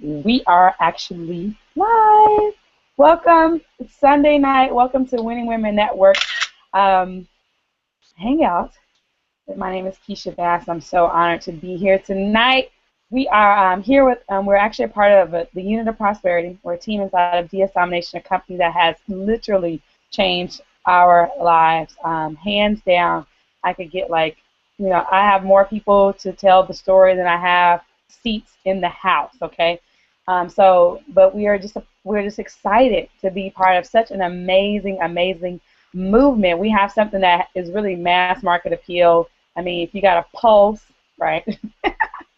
We are actually live. Welcome. It's Sunday night. Welcome to Winning Women Network um, Hangout. My name is Keisha Bass. I'm so honored to be here tonight. We are here with, we're actually a part of the Unit of Prosperity. We're a team inside of DS Domination, a company that has literally changed our lives. Hands down, I could get I have more people to tell the story than I have seats in the house, okay? But we're just excited to be part of such an amazing movement. We have something that is really mass market appeal. I mean, if you got a pulse, right?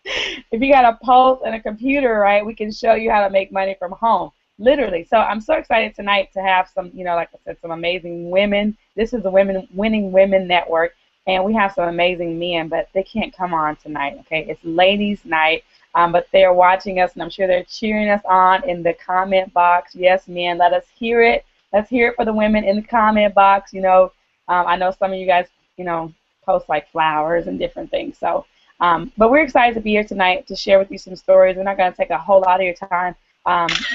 If you got a pulse and a computer, right, we can show you how to make money from home, literally. So I'm so excited tonight to have some, like I said, some amazing women. This is the Winning Women Network, and we have some amazing men, but they can't come on tonight, okay? It's ladies' night, but they're watching us, and I'm sure they're cheering us on in the comment box. Yes, men, let us hear it. Let's hear it for the women in the comment box. I know some of you guys, post like flowers and different things. So, but we're excited to be here tonight to share with you some stories. We're not going to take a whole lot of your time.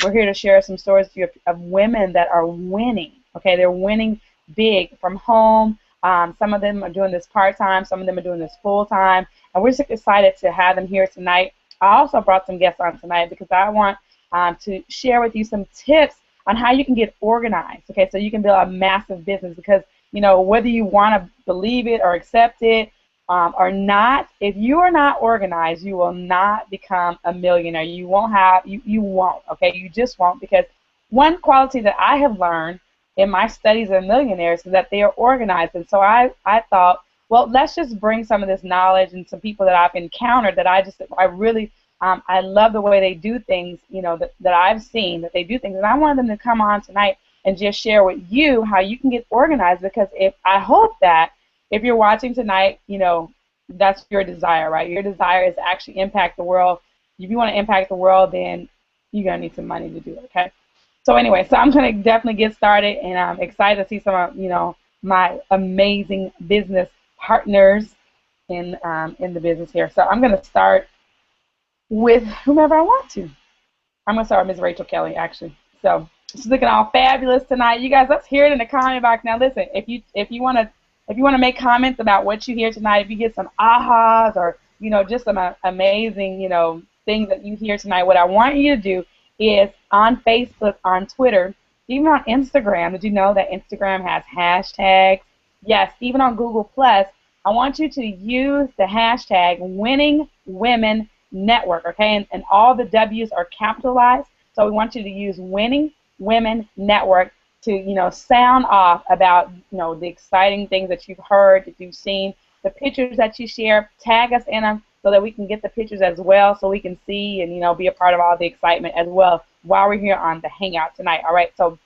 We're here to share some stories with you of women that are winning. Okay, they're winning big from home. Some of them are doing this part-time. Some of them are doing this full-time. And we're just excited to have them here tonight. I also brought some guests on tonight because I want to share with you some tips on how you can get organized, okay, so you can build a massive business because, whether you want to believe it or accept it or not, if you are not organized, you will not become a millionaire. You won't, okay, you just won't, because one quality that I have learned in my studies of millionaires is that they are organized. And so I thought, well, let's just bring some of this knowledge and some people that I've encountered that I really I love the way they do things, that I've seen that they do things. And I wanted them to come on tonight and just share with you how you can get organized, because I hope that if you're watching tonight, that's your desire, right? Your desire is to actually impact the world. If you want to impact the world, then you're going to need some money to do it, okay? So anyway, so I'm going to definitely get started, and I'm excited to see some of, my amazing business partners in the business here. So I'm going to start with whomever I want to. I'm going to start with Ms. Rachel Kelly, actually. So she's looking all fabulous tonight. You guys, let's hear it in the comment box. Now, listen, if you want to make comments about what you hear tonight, if you get some ahas or just some amazing things that you hear tonight, what I want you to do is on Facebook, on Twitter, even on Instagram. Did you know that Instagram has hashtags? Yes, even on Google Plus. I want you to use the hashtag Winning Women Network, okay? And all the W's are capitalized. So we want you to use Winning Women Network to, sound off about, the exciting things that you've heard, that you've seen, the pictures that you share. Tag us in them so that we can get the pictures as well, so we can see and, be a part of all the excitement as well while we're here on the Hangout tonight. All right, so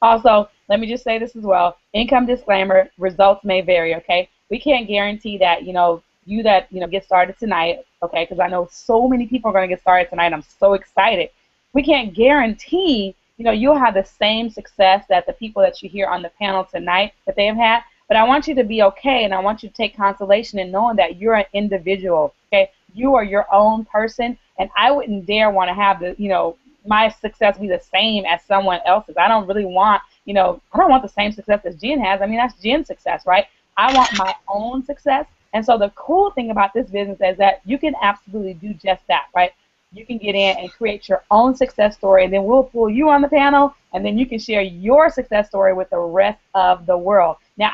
also, let me just say this as well. Income disclaimer, results may vary, okay? We can't guarantee that, you get started tonight, okay, because I know so many people are going to get started tonight. I'm so excited. We can't guarantee, you'll have the same success that the people that you hear on the panel tonight that they have had, but I want you to be okay, and I want you to take consolation in knowing that you're an individual, okay? You are your own person, and I wouldn't dare want to have my success be the same as someone else's. I don't really want, I don't want the same success as Jen has. I mean, that's Jen's success, right? I want my own success. And so the cool thing about this business is that you can absolutely do just that, right? You can get in and create your own success story, and then we'll pull you on the panel, and then you can share your success story with the rest of the world. Now,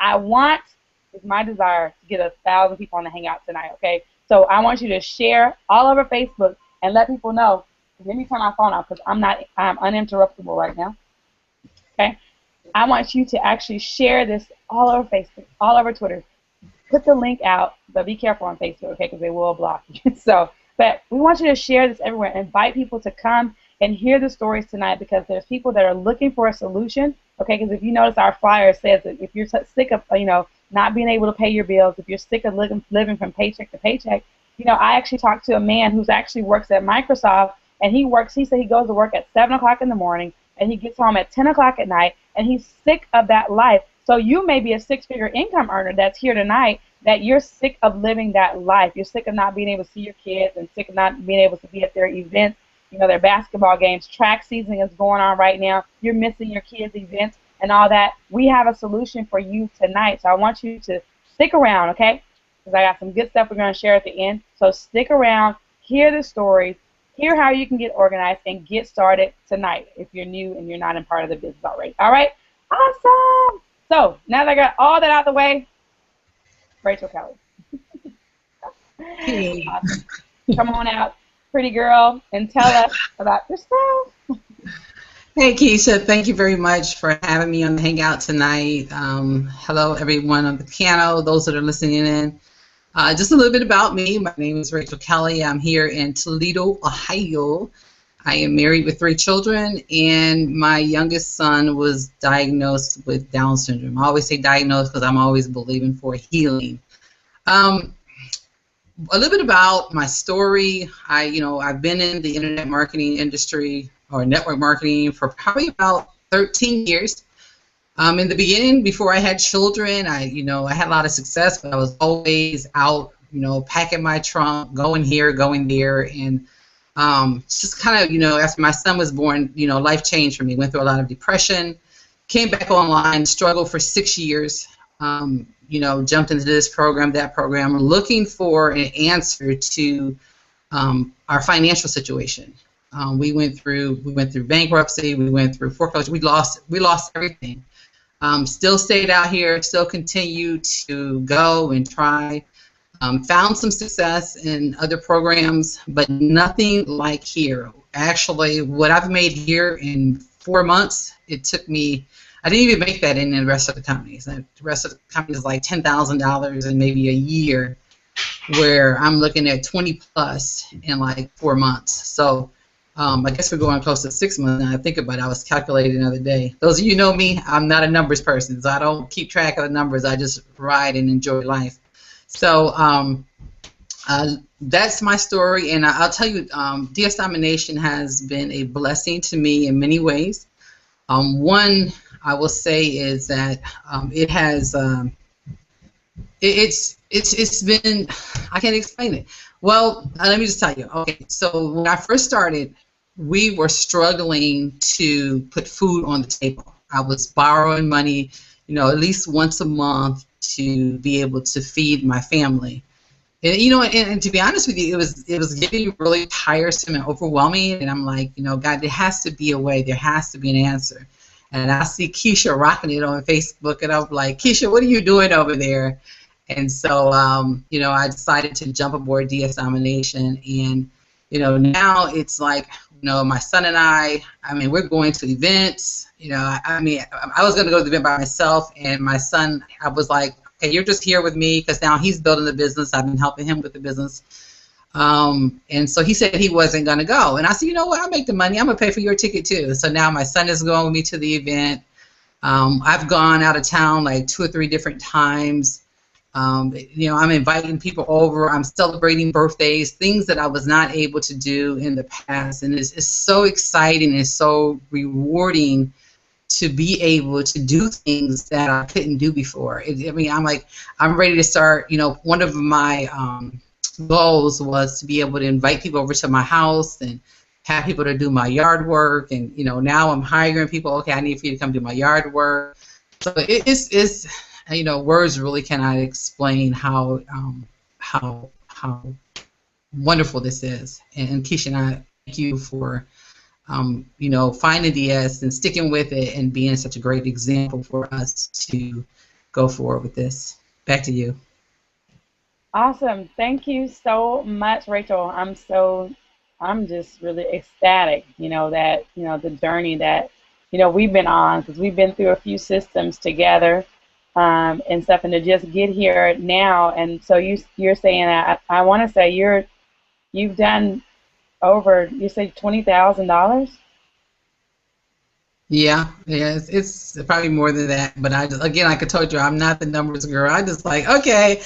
it's my desire to get 1,000 people on the Hangout tonight, okay? So I want you to share all over Facebook and let people know. Let me turn my phone off because I'm uninterruptible right now, okay? I want you to actually share this all over Facebook, all over Twitter. Put the link out, but be careful on Facebook, okay, because they will block you. But we want you to share this everywhere. Invite people to come and hear the stories tonight, because there's people that are looking for a solution, okay, because if you notice our flyer says that if you're sick of, not being able to pay your bills, if you're sick of living from paycheck to paycheck, I actually talked to a man who's actually works at Microsoft, and he said he goes to work at 7 o'clock in the morning, and he gets home at 10 o'clock at night, and he's sick of that life. So you may be a six-figure income earner that's here tonight, that you're sick of living that life. You're sick of not being able to see your kids and sick of not being able to be at their events. you know, their basketball games. Track season is going on right now. You're missing your kids' events and all that. We have a solution for you tonight. So I want you to stick around, okay? Because I got some good stuff we're going to share at the end. So stick around, hear the stories, hear how you can get organized, and get started tonight if you're new and you're not in part of the business already. All right? Awesome! So now that I got all that out of the way, Rachel Kelly. Hey. Awesome. Come on out, pretty girl, and tell us about yourself. Hey, Keisha, thank you very much for having me on the Hangout tonight. Hello, everyone on the piano, those that are listening in. Just a little bit about me. My name is Rachel Kelly. I'm here in Toledo, Ohio. I am married with 3 children, and my youngest son was diagnosed with Down syndrome. I always say diagnosed because I'm always believing for healing. A little bit about my story. I've been in the internet marketing industry or network marketing for probably about 13 years. In the beginning, before I had children, I had a lot of success, but I was always out, packing my trunk, going here, going there, and just kind of, after my son was born, life changed for me. Went through a lot of depression, came back online, struggled for 6 years. Jumped into this program, that program, looking for an answer to our financial situation. We went through bankruptcy, we went through foreclosure, we lost everything. Still stayed out here, still continued to go and try. Found some success in other programs, but nothing like here. Actually, what I've made here in 4 months, it took me. I didn't even make that in the rest of the companies. The rest of the companies is like $10,000 in maybe a year, where I'm looking at 20 plus in like 4 months. So I guess we're going close to 6 months now. I think about it. I was calculating the other day. Those of you who know me, I'm not a numbers person, so I don't keep track of the numbers. I just ride and enjoy life. So that's my story, and I'll tell you, DS Domination has been a blessing to me in many ways. One I will say is that it has it's been, I can't explain it. Well, let me just tell you. Okay, so when I first started, we were struggling to put food on the table. I was borrowing money, at least once a month to be able to feed my family. And, and to be honest with you, it was getting really tiresome and overwhelming. And I'm like, God, there has to be a way. There has to be an answer. And I see Keisha rocking it on Facebook, and I'm like, Keisha, what are you doing over there? And so, I decided to jump aboard DS Domination, and, now it's like, my son and I mean, we're going to events. I was going to go to the event by myself, and my son, I was like, okay, you're just here with me, because now he's building the business. I've been helping him with the business. And so he said he wasn't going to go. And I said, you know what, I'll make the money. I'm going to pay for your ticket too. So now my son is going with me to the event. I've gone out of town like 2 or 3 different times. I'm inviting people over. I'm celebrating birthdays, things that I was not able to do in the past. And it's so exciting and so rewarding to be able to do things that I couldn't do before. I'm ready to start. One of my goals was to be able to invite people over to my house and have people to do my yard work. And now I'm hiring people. Okay, I need for you to come do my yard work. So it's words really cannot explain how wonderful this is. And Keisha and I thank you for finding DS and sticking with it and being such a great example for us to go forward with this. Back to you. Awesome. Thank you so much, Rachel. I'm just really ecstatic, that, the journey that, we've been on, because we've been through a few systems together and stuff, and to just get here now. And so you're saying that, I want to say you've done over, you say $20,000? Yeah, it's probably more than that. But like I told you, I'm not the numbers girl. I just like, okay.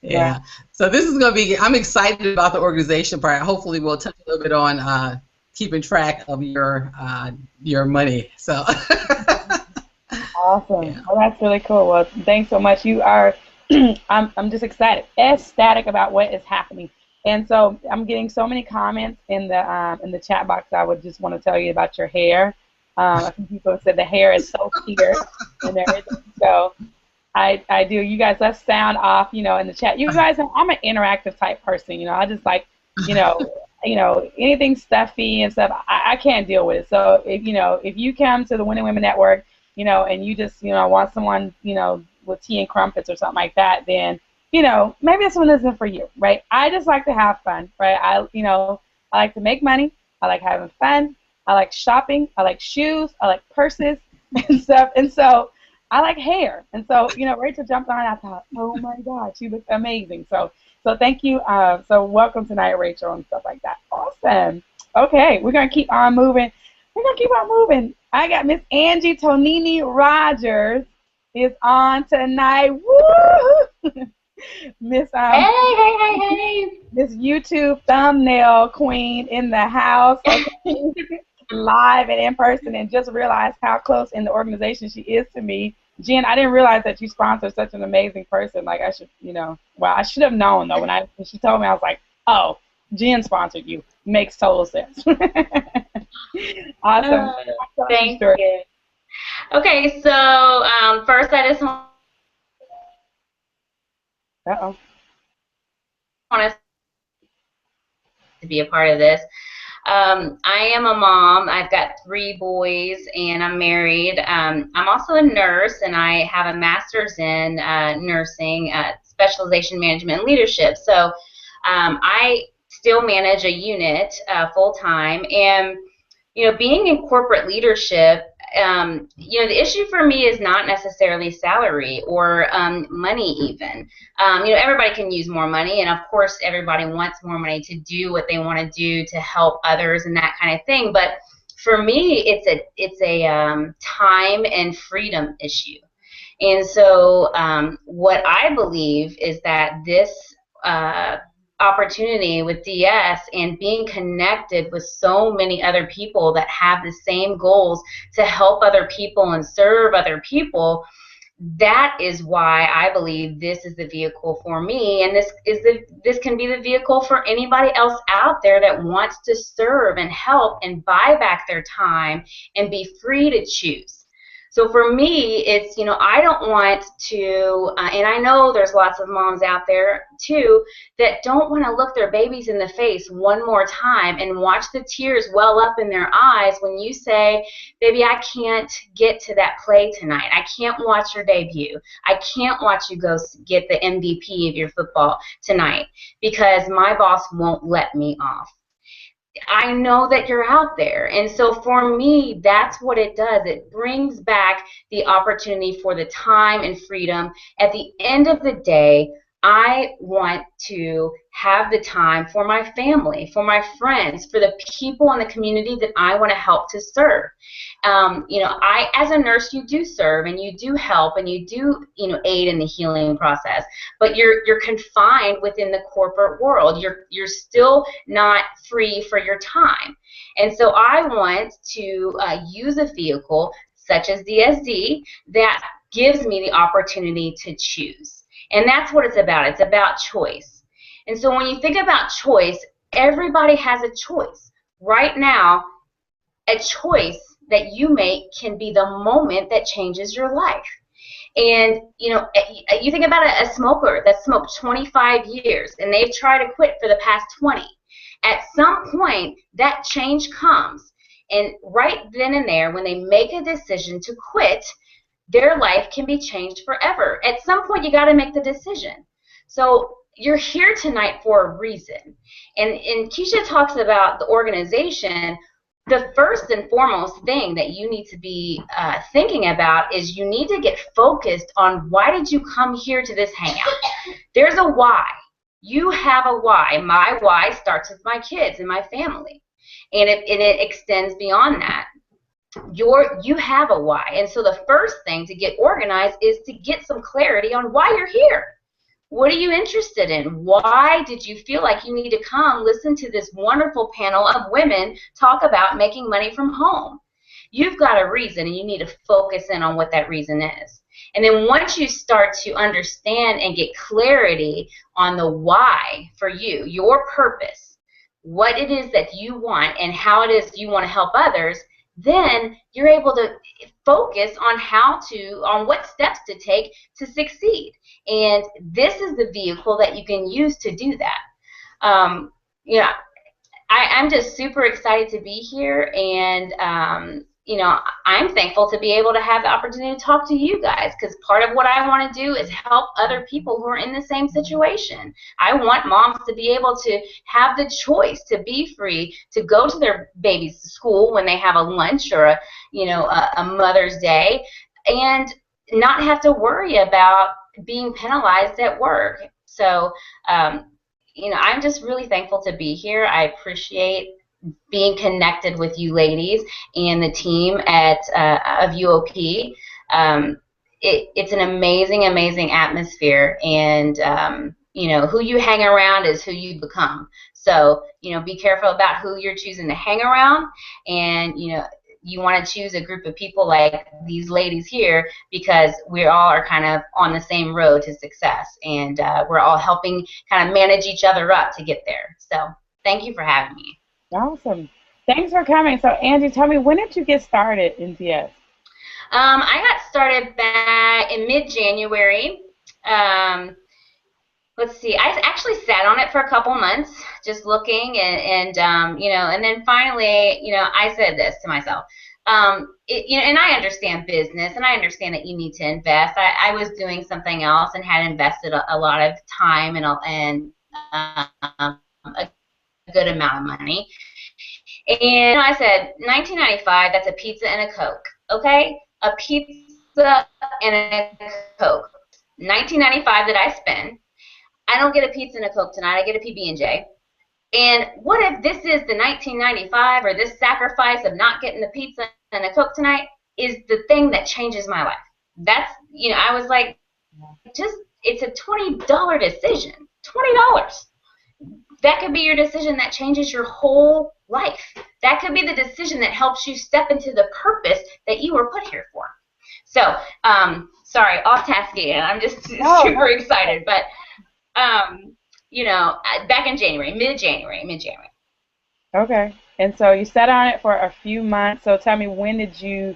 Yeah. So this is going to be, I'm excited about the organization part. Hopefully we'll touch a little bit on keeping track of your money. So. Awesome. Yeah. Well, that's really cool. Well, thanks so much. You are, I'm just excited, ecstatic about what is happening. And so I'm getting so many comments in the chat box. I would just want to tell you about your hair. A few people have said the hair is so fierce and everything. So I do. You guys, let's sound off, in the chat. You guys, I'm an interactive type person. I just like, you know, anything stuffy and stuff. I can't deal with it. So if you come to the Winning Women Network, and you just, want someone, with tea and crumpets or something like that, then, maybe this one isn't for you, right? I just like to have fun, right? I like to make money. I like having fun. I like shopping. I like shoes. I like purses and stuff. And so I like hair. And so, Rachel jumped on and I thought, oh my God, she looks amazing. So thank you. So welcome tonight, Rachel, and stuff like that. Awesome. Okay, we're going to keep on moving. I got Miss Angie Tonini Rogers is on tonight. Woo! Miss Hey. Miss YouTube thumbnail queen in the house. Okay. Live and in person, and just realized how close in the organization she is to me. Jen, I didn't realize that you sponsor such an amazing person. Like, I should, I should have known, though. When she told me, I was like, oh, Jen sponsored you. Makes total sense. Awesome. Thank you. Okay, so first I just want to be a part of this. I am a mom. I've got 3 boys, and I'm married. I'm also a nurse, and I have a master's in nursing, specialization management and leadership. So I still manage a unit full-time, and being in corporate leadership, the issue for me is not necessarily salary or money even. Everybody can use more money, and of course everybody wants more money to do what they want to do to help others and that kind of thing. But for me, it's a time and freedom issue. And so what I believe is that this opportunity with DS and being connected with so many other people that have the same goals to help other people and serve other people, that is why I believe this is the vehicle for me, and this can be the vehicle for anybody else out there that wants to serve and help and buy back their time and be free to choose. So for me, it's, I don't want to, and I know there's lots of moms out there too that don't want to look their babies in the face one more time and watch the tears well up in their eyes when you say, baby, I can't get to that play tonight. I can't watch your debut. I can't watch you go get the MVP of your football tonight because my boss won't let me off. I know that you're out there. And so for me, that's what it does. It brings back the opportunity for the time and freedom. At the end of the day, I want to have the time for my family, for my friends, for the people in the community that I want to help to serve. As a nurse, you do serve and you do help and you do, aid in the healing process. But you're confined within the corporate world. You're still not free for your time. And so I want to use a vehicle such as DSD that gives me the opportunity to choose. And that's what it's about. It's about choice. And so when you think about choice, everybody has a choice. Right now, a choice that you make can be the moment that changes your life. And, you think about a smoker that smoked 25 years, and they've tried to quit for the past 20. At some point, that change comes. And right then and there, when they make a decision to quit, their life can be changed forever. At some point, you got to make the decision. So you're here tonight for a reason. And Keisha talks about the organization. The first and foremost thing that you need to be thinking about is you need to get focused on why did you come here to this hangout. There's a why. You have a why. My why starts with my kids and my family. And it extends beyond that. You have a why. And so the first thing to get organized is to get some clarity on why you're here. What are you interested in? Why did you feel like you need to come listen to this wonderful panel of women talk about making money from home? You've got a reason, and you need to focus in on what that reason is. And then once you start to understand and get clarity on the why for you, your purpose, what it is that you want and how it is you want to help others, then you're able to focus on what steps to take to succeed. And this is the vehicle that you can use to do that. Yeah, I'm just super excited to be here, and I'm thankful to be able to have the opportunity to talk to you guys, because part of what I want to do is help other people who are in the same situation. I want moms to be able to have the choice to be free to go to their baby's school when they have a lunch or a Mother's Day, and not have to worry about being penalized at work. So I'm just really thankful to be here. I appreciate being connected with you ladies and the team of UOP. It's an amazing, amazing atmosphere, and who you hang around is who you become. So be careful about who you're choosing to hang around, and you want to choose a group of people like these ladies here, because we all are kind of on the same road to success, and we're all helping kind of manage each other up to get there. So thank you for having me. Awesome. Thanks for coming. So Angie, tell me, when did you get started in DS? I got started back in mid-January. Let's see, I actually sat on it for a couple months, just looking, and then finally, I said this to myself, and I understand business, and I understand that you need to invest. I was doing something else and had invested a lot of time and a good amount of money, and I said, $19.95, that's a pizza and a Coke, okay? A pizza and a Coke, $19.95 that I spend. I don't get a pizza and a Coke tonight. I get a PB&J. And what if this is the $19.95, or this sacrifice of not getting the pizza and a Coke tonight is the thing that changes my life? That's, I was like, it's a $20 decision. $20. That could be your decision that changes your whole life. That could be the decision that helps you step into the purpose that you were put here for. So, sorry, off task again. I'm just super excited, but back in January, mid-January. Okay. And so you sat on it for a few months. So tell me, when did you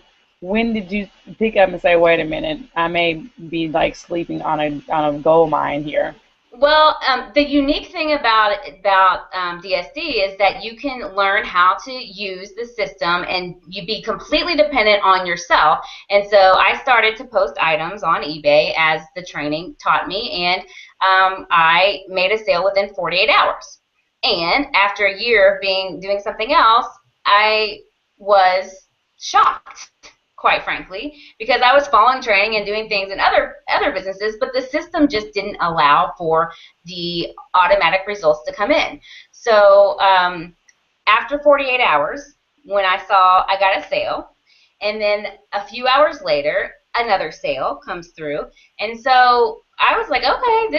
pick up and say, wait a minute, I may be like sleeping on a gold mine here? Well, the unique thing about DSD is that you can learn how to use the system, and you be completely dependent on yourself. And so I started to post items on eBay as the training taught me, and I made a sale within 48 hours. And after a year of doing something else, I was shocked, quite frankly, because I was following training and doing things in other businesses, but the system just didn't allow for the automatic results to come in. So after 48 hours, when I got a sale, and then a few hours later, another sale comes through, and so I was like, okay,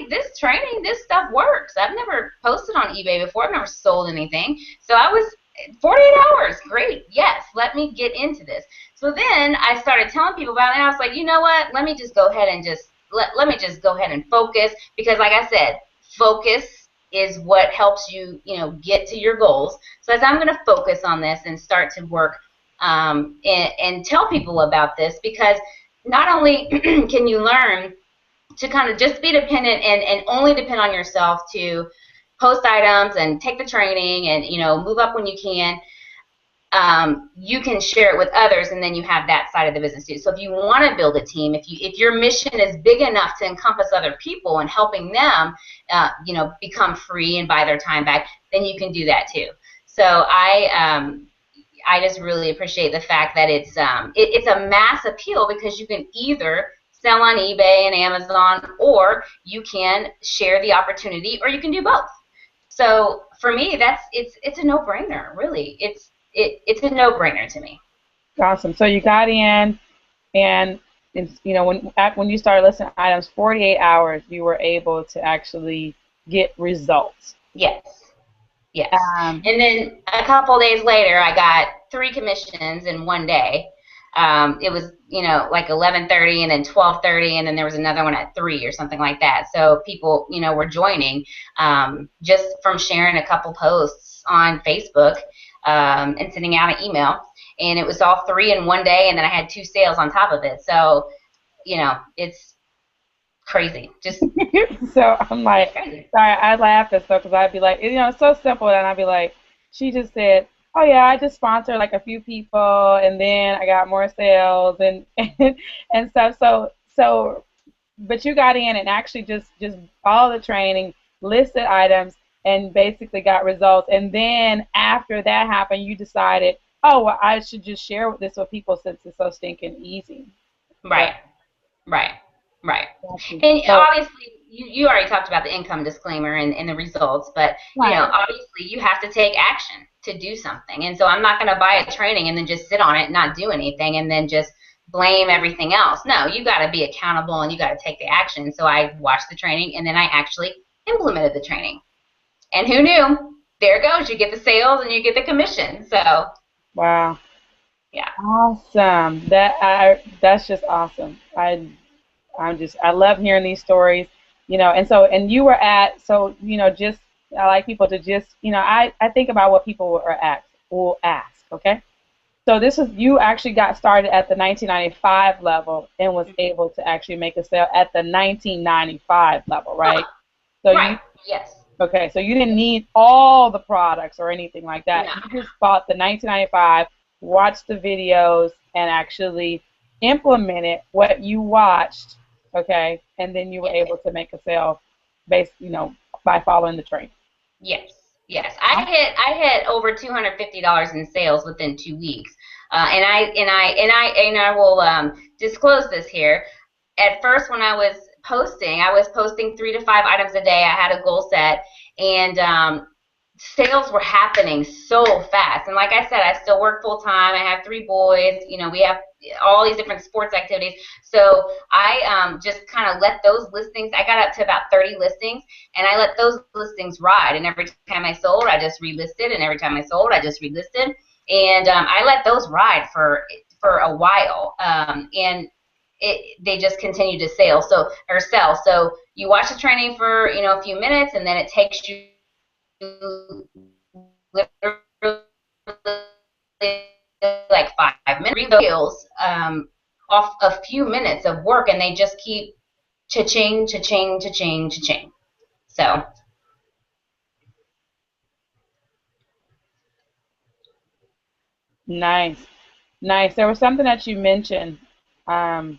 this training, this stuff works. I've never posted on eBay before. I've never sold anything. So I was 48 hours, great, yes, let me get into this. So then I started telling people about it, and I was like, you know what, let me just go ahead and let me just go ahead and focus, because like I said, focus is what helps you, get to your goals. So as I'm going to focus on this and start to work and tell people about this, because not only can you learn to kind of just be dependent and only depend on yourself to post items and take the training and move up when you can, you can share it with others, and then you have that side of the business too. So if you want to build a team, if your mission is big enough to encompass other people and helping them become free and buy their time back, then you can do that too. So I just really appreciate the fact that it's a mass appeal, because you can either sell on eBay and Amazon, or you can share the opportunity, or you can do both. So for me, it's a no-brainer, really. It's a no-brainer to me. Awesome. So you got in, and when you started listing items, 48 hours, you were able to actually get results. Yes. And then a couple days later, I got 3 commissions in one day. It was, like 11:30 and then 12:30, and then there was another one at 3 or something like that. So people, were joining just from sharing a couple posts on Facebook and sending out an email. And it was all 3 in one day, and then I had 2 sales on top of it. So, it's crazy. Just So I'm like, sorry, I laugh at stuff because I'd be like, it's so simple, and I'd be like, she just said, oh yeah, I just sponsored like a few people, and then I got more sales and stuff. So, but you got in and actually just followed the training, listed items, and basically got results. And then after that happened, you decided, oh, well, I should just share this with people since it's so stinking easy. Right. Right. Gotcha. And So, obviously, you already talked about the income disclaimer and the results, but right. obviously you have to take action to do something. And so I'm not going to buy a training and then just sit on it and not do anything and then just blame everything else. No, you got to be accountable and you got to take the action. So I watched the training and then I actually implemented the training. And who knew? There it goes. You get the sales and you get the commission. So Wow. yeah. Awesome. That's just awesome. I love hearing these stories, and you were just, I like people to just, I think about what people will ask, okay? So you actually got started at the 1995 level and was able to actually make a sale at the 1995 level, right? So Right. Yes. okay, so you didn't need all the products or anything like that. No. You just bought the 1995, watched the videos, and actually implemented what you watched, okay, and then you were able to make a sale based, by following the training. Yes. I hit over $250 in sales within 2 weeks, and I will disclose this here. At first, when I was posting 3 to 5 items a day. I had a goal set, and sales were happening so fast. And like I said, I still work full time. I have 3 boys. We have all these different sports activities. So I just kind of let those listings. I got up to about 30 listings, and I let those listings ride. And every time I sold, I just relisted, and every time I sold, I just relisted. And I let those ride for a while. And they just continue to sell. So you watch the training for a few minutes, and then it takes you literally like 5 minutes off a few minutes of work, and they just keep cha-ching, cha-ching, cha-ching, cha-ching. So Nice. There was something that you mentioned, um,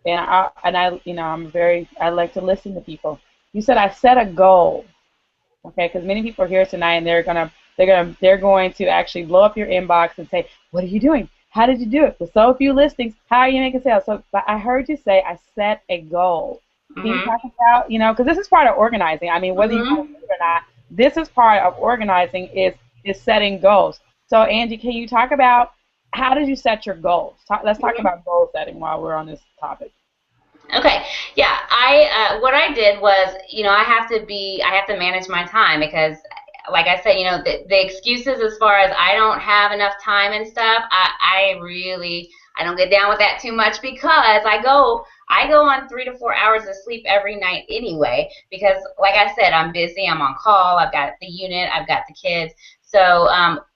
I like to listen to people. You said I set a goal, okay? Because many people are here tonight, and they're going to actually blow up your inbox and say, "What are you doing? How did you do it? With so few listings, how are you making sales?" So I heard you say I set a goal. Can you talk about, because this is part of organizing. I mean, whether you want to do it or not, this is part of organizing is setting goals. So Angie, can you talk about how did you set your goals? Let's talk about goal setting while we're on this topic. Okay, yeah. What I did was, I have to manage my time because, like I said, the excuses as far as I don't have enough time and stuff, I don't get down with that too much because I go on 3 to 4 hours of sleep every night anyway because, like I said, I'm busy, I'm on call, I've got the unit, I've got the kids. So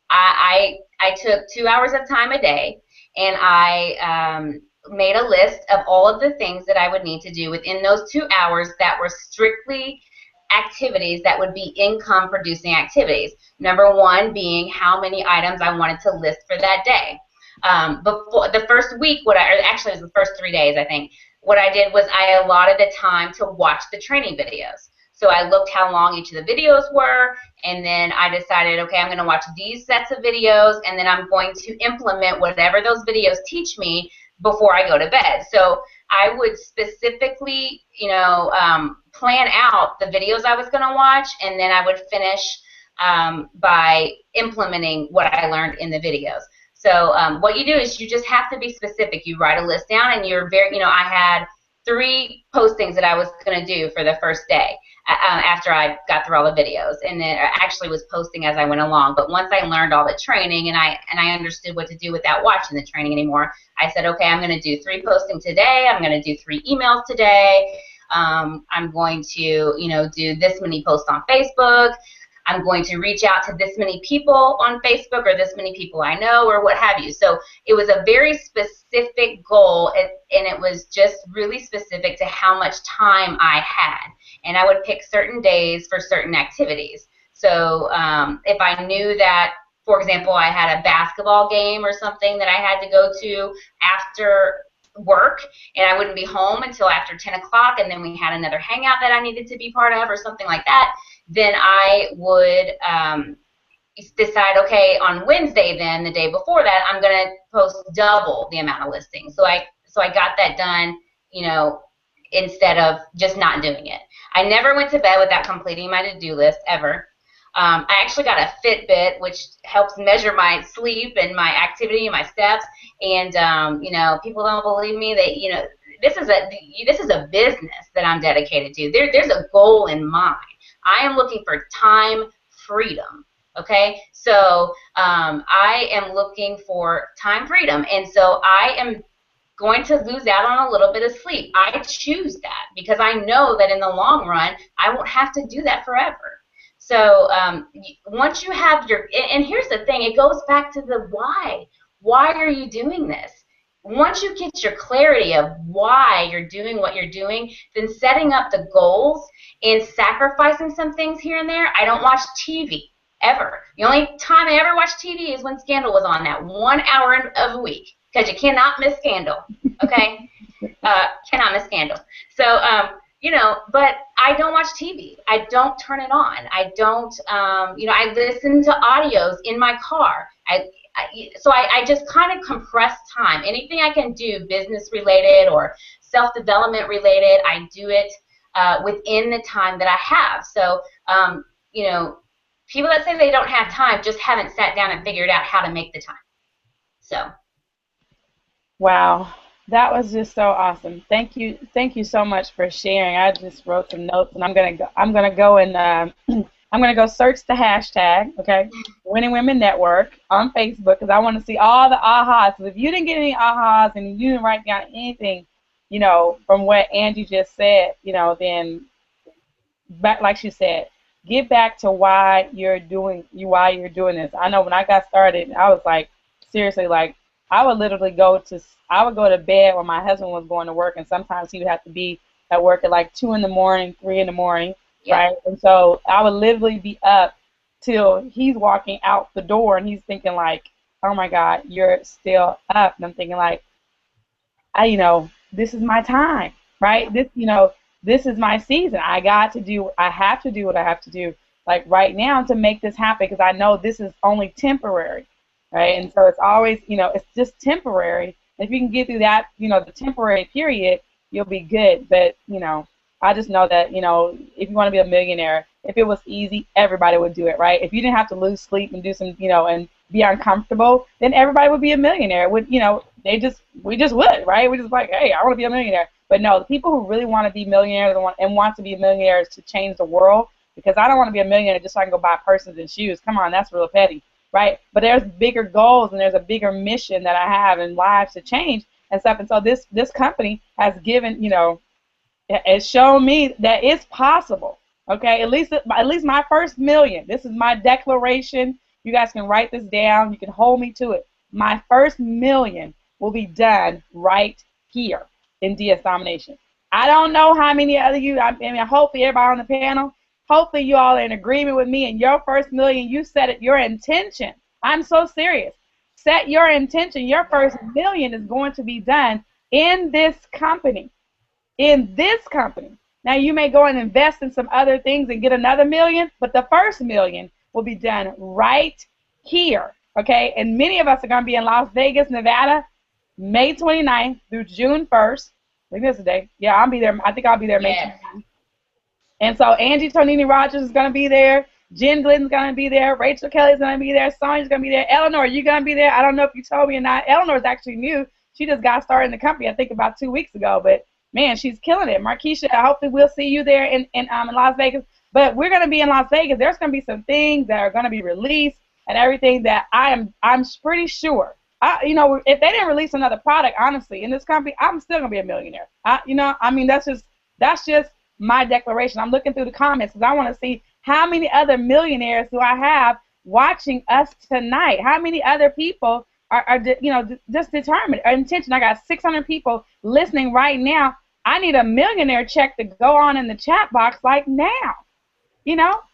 I took 2 hours of time a day, and I made a list of all of the things that I would need to do within those 2 hours that were strictly activities that would be income producing activities. Number one being how many items I wanted to list for that day. Before the first week, actually it was the first 3 days, I think, what I did was I allotted the time to watch the training videos. So I looked how long each of the videos were, and then I decided, okay, I'm going to watch these sets of videos, and then I'm going to implement whatever those videos teach me before I go to bed. So I would specifically, plan out the videos I was going to watch, and then I would finish by implementing what I learned in the videos. So what you do is you just have to be specific. You write a list down, and you're very, I had 3 postings that I was going to do for the first day. after I got through all the videos, and then I actually was posting as I went along. But once I learned all the training and I understood what to do without watching the training anymore, I said, okay, I'm going to do 3 posting today. I'm going to do 3 emails today. I'm going to, you know, do this many posts on Facebook. I'm going to reach out to this many people on Facebook or this many people I know or what have you. So it was a very specific goal, and it was just really specific to how much time I had. And I would pick certain days for certain activities. So if I knew that, for example, I had a basketball game or something that I had to go to after work, and I wouldn't be home until after 10 o'clock, and then we had another hangout that I needed to be part of or something like that, then I would decide, okay, on Wednesday then, the day before that, I'm going to post double the amount of listings. So I got that done, you know, instead of just not doing it. I never went to bed without completing my to-do list, ever. I actually got a Fitbit, which helps measure my sleep and my activity and my steps. And you know, people don't believe me. That, you know, this is a business that I'm dedicated to. There's a goal in mind. I am looking for time freedom. Okay, so I am looking for time freedom, and so I am going to lose out on a little bit of sleep. I choose that because I know that in the long run, I won't have to do that forever. So once you have your, and here's the thing, it goes back to the why. Why are you doing this? Once you get your clarity of why you're doing what you're doing, then setting up the goals and sacrificing some things here and there. I don't watch TV, ever. The only time I ever watched TV is when Scandal was on, that 1 hour of a week, because you cannot miss Scandal, okay? Cannot miss Scandal. So, you know, but I don't watch TV. I don't turn it on. I don't, you know, I listen to audios in my car. So I just kind of compress time. Anything I can do business related or self-development related, I do it within the time that I have. So, you know, people that say they don't have time just haven't sat down and figured out how to make the time. So. Wow. That was just so awesome. Thank you so much for sharing. I just wrote some notes, and I'm gonna go and I'm gonna go search the hashtag, okay, Winning Women Network on Facebook, because I want to see all the ahas. So if you didn't get any ahas and you didn't write down anything, you know, from what Angie just said, you know, then back, like she said, get back to why you're doing this. I know when I got started, I was like, seriously, like, I would go to bed when my husband was going to work, and sometimes he would have to be at work at like 2 in the morning, 3 in the morning, right? And so I would literally be up till he's walking out the door, and he's thinking like, oh my God, you're still up. And I'm thinking like, you know, this is my time, right? This is my season. I have to do what I have to do, like right now, to make this happen, because I know this is only temporary. Right, and so it's always, you know, it's just temporary. If you can get through that, you know, the temporary period, you'll be good. But, you know, I just know that, you know, if you want to be a millionaire, if it was easy, everybody would do it, right? If you didn't have to lose sleep and do some, you know, and be uncomfortable, then everybody would be a millionaire. It would, you know, we just would, right? We just like, hey, I want to be a millionaire. But no, the people who really want to be millionaires and want to be millionaires to change the world, because I don't want to be a millionaire just so I can go buy purses and shoes. Come on, that's real petty. Right, but there's bigger goals and there's a bigger mission that I have in lives to change and stuff. And so this company has given, you know, it's shown me that it's possible. Okay, at least my first million. This is my declaration. You guys can write this down. You can hold me to it. My first million will be done right here in DS Domination. I don't know how many other you. I mean, hopefully everybody on the panel. Hopefully you all are in agreement with me, and your first million, you set it, your intention. I'm so serious. Set your intention. Your first million is going to be done in this company. In this company. Now, you may go and invest in some other things and get another million, but the first million will be done right here, okay? And many of us are going to be in Las Vegas, Nevada, May 29th through June 1st. I think that's the day. Yeah, I'll be there. I think I'll be there May 29th. And so Angie Tonini Rogers is going to be there. Jen Glidden's going to be there. Rachel Kelly's going to be there. Sonya's going to be there. Eleanor, you're going to be there. I don't know if you told me or not. Eleanor's actually new. She just got started in the company, I think, about 2 weeks ago. But man, she's killing it. Markeisha, hopefully we'll see you there in Las Vegas. But we're going to be in Las Vegas. There's going to be some things that are going to be released and everything that I'm pretty sure. If they didn't release another product, honestly, in this company, I'm still going to be a millionaire. That's just my declaration. I'm looking through the comments because I want to see how many other millionaires do I have watching us tonight. How many other people are just determined or intention. I got 600 people listening right now. I need a millionaire check to go on in the chat box like now.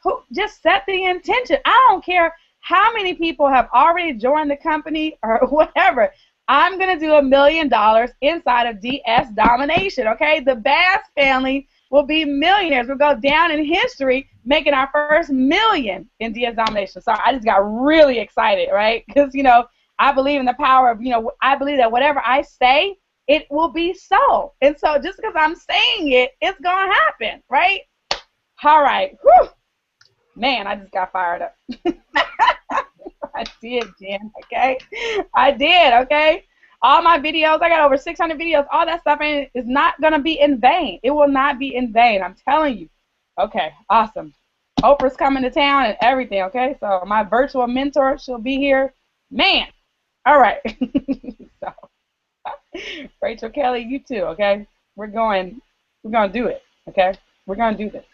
Who just set the intention. I don't care how many people have already joined the company or whatever. I'm going to do $1 million inside of DS Domination, okay? The Bass family will be millionaires. We'll go down in history making our first million in DS Domination. So I just got really excited, right? Because, I believe in the power of, I believe that whatever I say, it will be so. And so just because I'm saying it, it's going to happen, right? All right. Whew. Man, I just got fired up. I did, Jen, okay? I did, okay? All my videos, I got over 600 videos, all that stuff is not going to be in vain. It will not be in vain, I'm telling you. Okay, awesome. Oprah's coming to town and everything, okay? So my virtual mentor, she'll be here. Man, all right. So, Rachel Kelly, you too, okay? We're going to do it, okay? We're going to do this.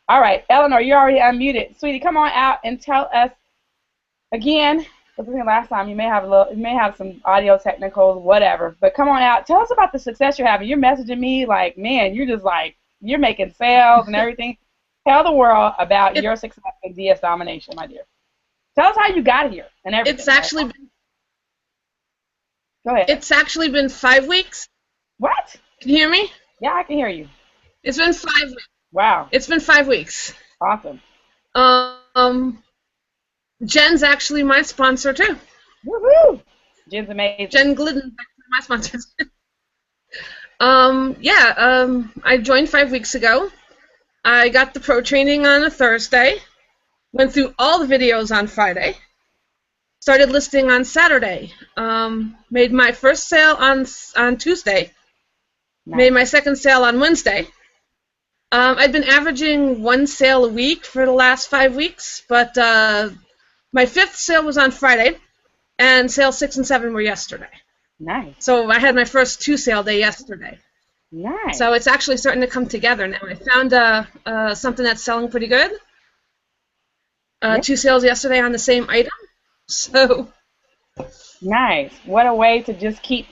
All right, Eleanor, you're already unmuted. Sweetie, come on out and tell us again. I think last time you may have some audio technicals, whatever. But come on out. Tell us about the success you're having. You're messaging me like, man, you're making sales and everything. Tell the world about your success in DS Domination, my dear. Tell us how you got here and everything. Go ahead. It's actually been 5 weeks. What? Can you hear me? Yeah, I can hear you. It's been 5 weeks. Wow. It's been 5 weeks. Awesome. Jen's actually my sponsor too. Woohoo! Jen's amazing. Jen Glidden, my sponsor. I joined 5 weeks ago. I got the pro training on a Thursday. Went through all the videos on Friday. Started listing on Saturday. Made my first sale on Tuesday. Nice. Made my second sale on Wednesday. I've been averaging 1 sale a week for the last 5 weeks, but my 5th sale was on Friday, and sales 6 and 7 were yesterday. Nice. So I had my first 2 sale day yesterday. Nice. So it's actually starting to come together now. I found something that's selling pretty good. 2 sales yesterday on the same item. So nice. What a way to just keep,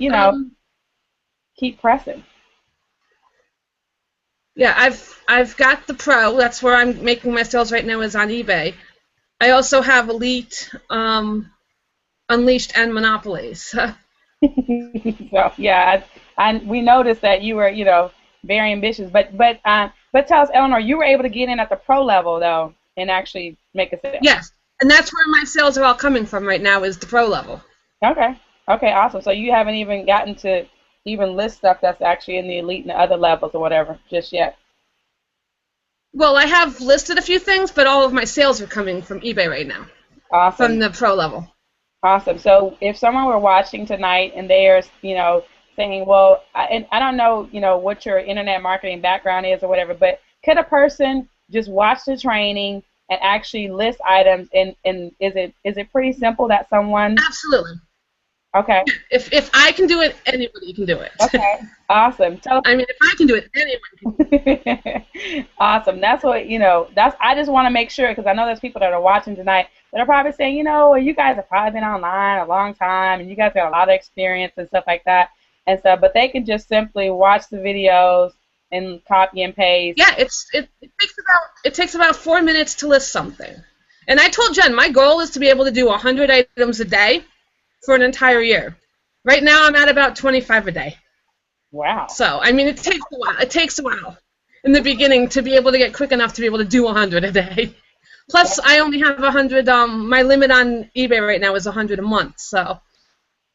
keep pressing. Yeah, I've got the pro. That's where I'm making my sales right now, is on eBay. I also have Elite, Unleashed, and Monopolies. So yeah, we noticed that you were, very ambitious. But tell us, Eleanor, you were able to get in at the pro level though, and actually make a sale. Yes, and that's where my sales are all coming from right now, is the pro level. Okay, awesome. So you haven't even gotten to even list stuff that's actually in the Elite and the other levels or whatever just yet. Well, I have listed a few things, but all of my sales are coming from eBay right now. Awesome. From the pro level. Awesome. So if someone were watching tonight and they're, saying, well, I don't know, what your internet marketing background is or whatever, but could a person just watch the training and actually list items, and is it pretty simple that someone? Absolutely. Okay. If I can do it, anybody can do it. Okay. Awesome. If I can do it, anyone can do it. Awesome. That's what, I just want to make sure, because I know there's people that are watching tonight that are probably saying, well, you guys have probably been online a long time and you guys got a lot of experience and stuff like that. And so, but they can just simply watch the videos and copy and paste. Yeah, it takes about 4 minutes to list something. And I told Jen, my goal is to be able to do 100 items a day for an entire year. Right now I'm at about 25 a day. Wow. So, it takes a while. It takes a while in the beginning to be able to get quick enough to be able to do 100 a day. Plus, I only have 100, my limit on eBay right now is 100 a month, so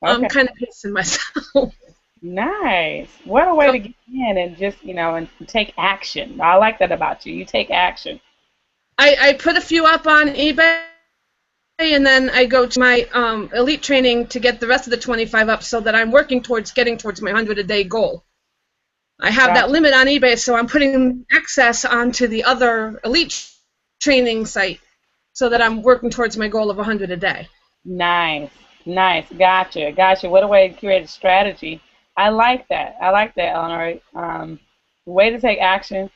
I'm kind of pacing myself. Nice. What a way to get in and just, and take action. I like that about you. You take action. I put a few up on eBay, and then I go to my Elite training to get the rest of the 25 up so that I'm working towards getting towards my 100 a day goal. I have that Gotcha. limit on eBay, so I'm putting excess onto the other elite training site so that I'm working towards my goal of 100 a day. Nice, nice. Gotcha, gotcha. What a way to create a strategy. I like that. I like that, Eleanor. Way to take action.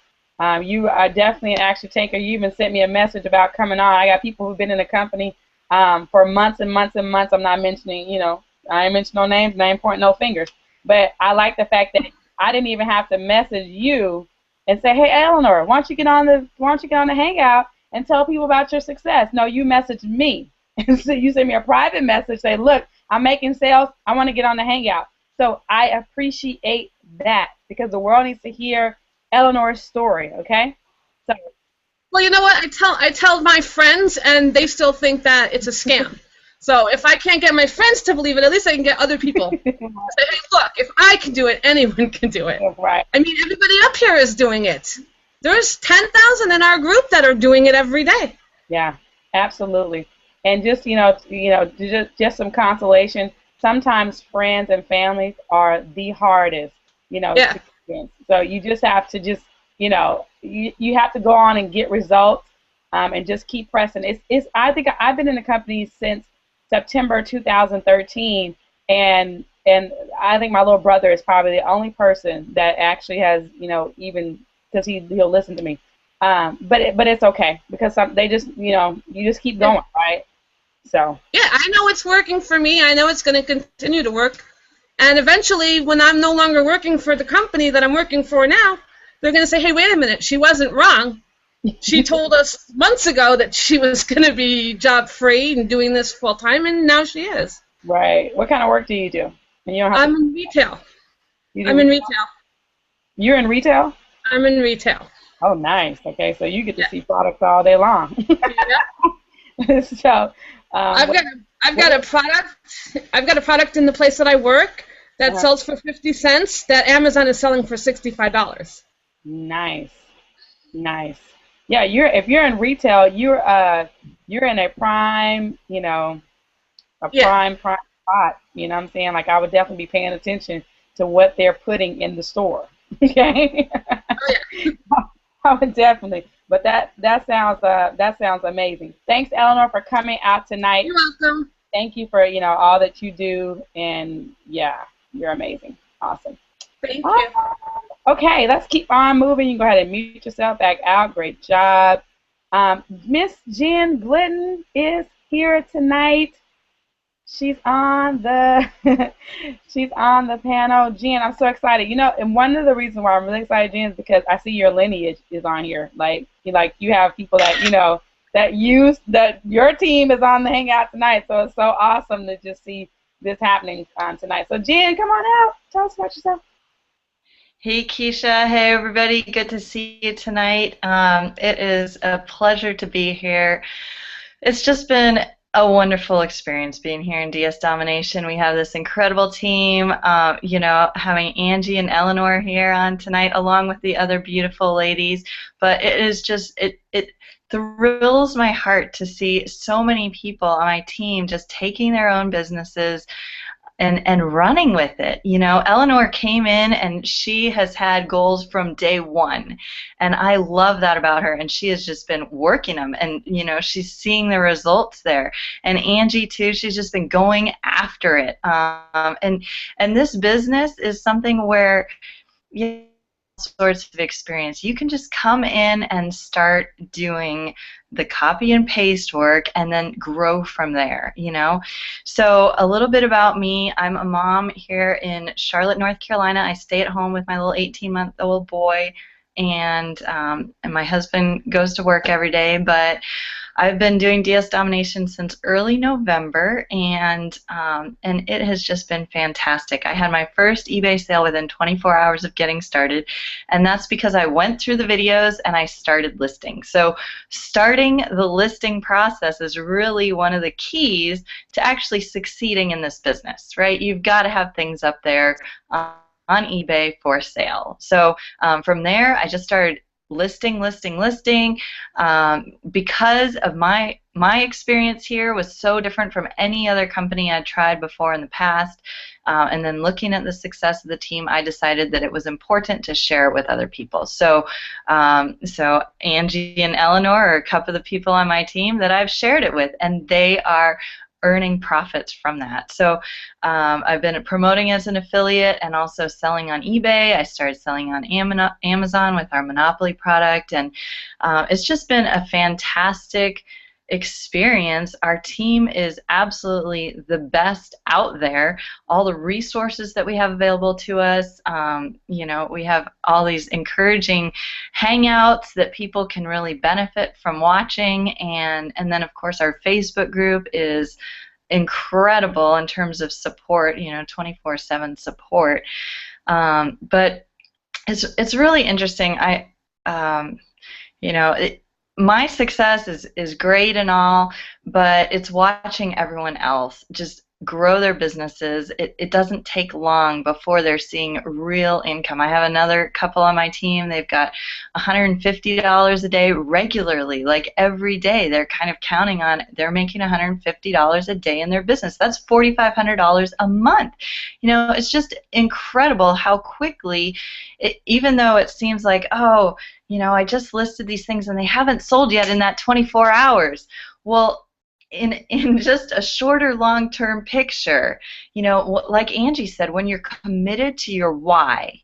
You are definitely an action taker. You even sent me a message about coming on. I got people who've been in the company for months and months and months. I'm not mentioning, I ain't mentioning no names, and I ain't pointing no fingers. But I like the fact that I didn't even have to message you and say, "Hey, Eleanor, why don't you get on the Hangout and tell people about your success?" No, you messaged me. And so you send me a private message, say, "Look, I'm making sales. I want to get on the Hangout." So I appreciate that because the world needs to hear Eleanor's story. Okay. So Well, you know what? I tell my friends, and they still think that it's a scam. So if I can't get my friends to believe it, at least I can get other people. Say, hey, look, if I can do it, anyone can do it. right. I mean, everybody up here is doing it. There's 10,000 in our group that are doing it every day. Yeah, absolutely. And just just some consolation. Sometimes friends and families are the hardest, Yeah. to convince. So you just have to you have to go on and get results, and just keep pressing. I think I've been in the company since September 2013, and I think my little brother is probably the only person that actually has even because he'll listen to me. But it's okay because they just you just keep going, right? So Yeah, I know it's working for me. I know it's going to continue to work. And eventually, when I'm no longer working for the company that I'm working for now, they're going to say, hey, wait a minute, she wasn't wrong. She told us months ago that she was going to be job-free and doing this full-time, and now she is. right. What kind of work do you do? And you don't have I'm in retail. you do I'm in retail. You're in retail? I'm in retail. Oh, nice. Okay, so you get to Yeah. see products all day long. Yeah. So I've got a product in the place that I work that sells for 50 cents that Amazon is selling for $65. nice, nice. Yeah, if you're in retail, you're in a prime, prime spot. You know what I'm saying? Like I would definitely be paying attention to what they're putting in the store. Okay. Oh, yeah. I would definitely. But that sounds amazing. Thanks, Eleanor, for coming out tonight. You're welcome. Thank you for all that you do, and yeah, you're amazing. Awesome. Thank you. Okay, let's keep on moving. You can go ahead and mute yourself back out. Great job. Miss Jen Glidden is here tonight. She's on the she's on the panel. Jen, I'm so excited. And one of the reasons why I'm really excited, Jen, is because I see your lineage is on here. Like you have people that that your team is on the Hangout tonight. So it's so awesome to just see this happening tonight. So Jen, come on out. Tell us about yourself. Hey Keisha, hey everybody, good to see you tonight. It is a pleasure to be here. It's just been a wonderful experience being here in DS Domination. We have this incredible team, having Angie and Eleanor here on tonight along with the other beautiful ladies. But it is just, it thrills my heart to see so many people on my team just taking their own businesses and running with it. Eleanor came in and she has had goals from day one, and I love that about her, and she has just been working them, and she's seeing the results there. And Angie too, she's just been going after it, and this business is something where sorts of experience. You can just come in and start doing the copy and paste work and then grow from there, So a little bit about me. I'm a mom here in Charlotte, North Carolina. I stay at home with my little 18-month-old boy, and my husband goes to work every day, but I've been doing DS Domination since early November, and it has just been fantastic. I had my first eBay sale within 24 hours of getting started, and that's because I went through the videos and I started listing. So starting the listing process is really one of the keys to actually succeeding in this business, right? You've got to have things up there on eBay for sale. So from there, I just started listing. Because of my my experience here was so different from any other company I'd tried before in the past. And then looking at the success of the team, I decided that it was important to share it with other people. So, so Angie and Eleanor are a couple of the people on my team that I've shared it with, and they are earning profits from that. So I've been promoting as an affiliate and also selling on eBay. I started selling on Amazon with our Monopoly product, and it's just been a fantastic experience. Our team is absolutely the best out there. All the resources that we have available to us, you know, we have all these encouraging hangouts that people can really benefit from watching, and then of course our Facebook group is incredible in terms of support, you know, 24/7 support. But it's really interesting. You know, my success is great and all, but it's watching everyone else just grow their businesses. It doesn't take long before they're seeing real income. I have another couple on my team. They've got $150 a day regularly, like every day. They're kind of counting on, they're making $150 a day in their business. That's $4,500 a month. You know, it's just incredible how quickly, even though it seems like, oh, you know, I just listed these things and they haven't sold yet in that 24 hours. Well, in just a shorter long-term picture, you know, like Angie said, when you're committed to your why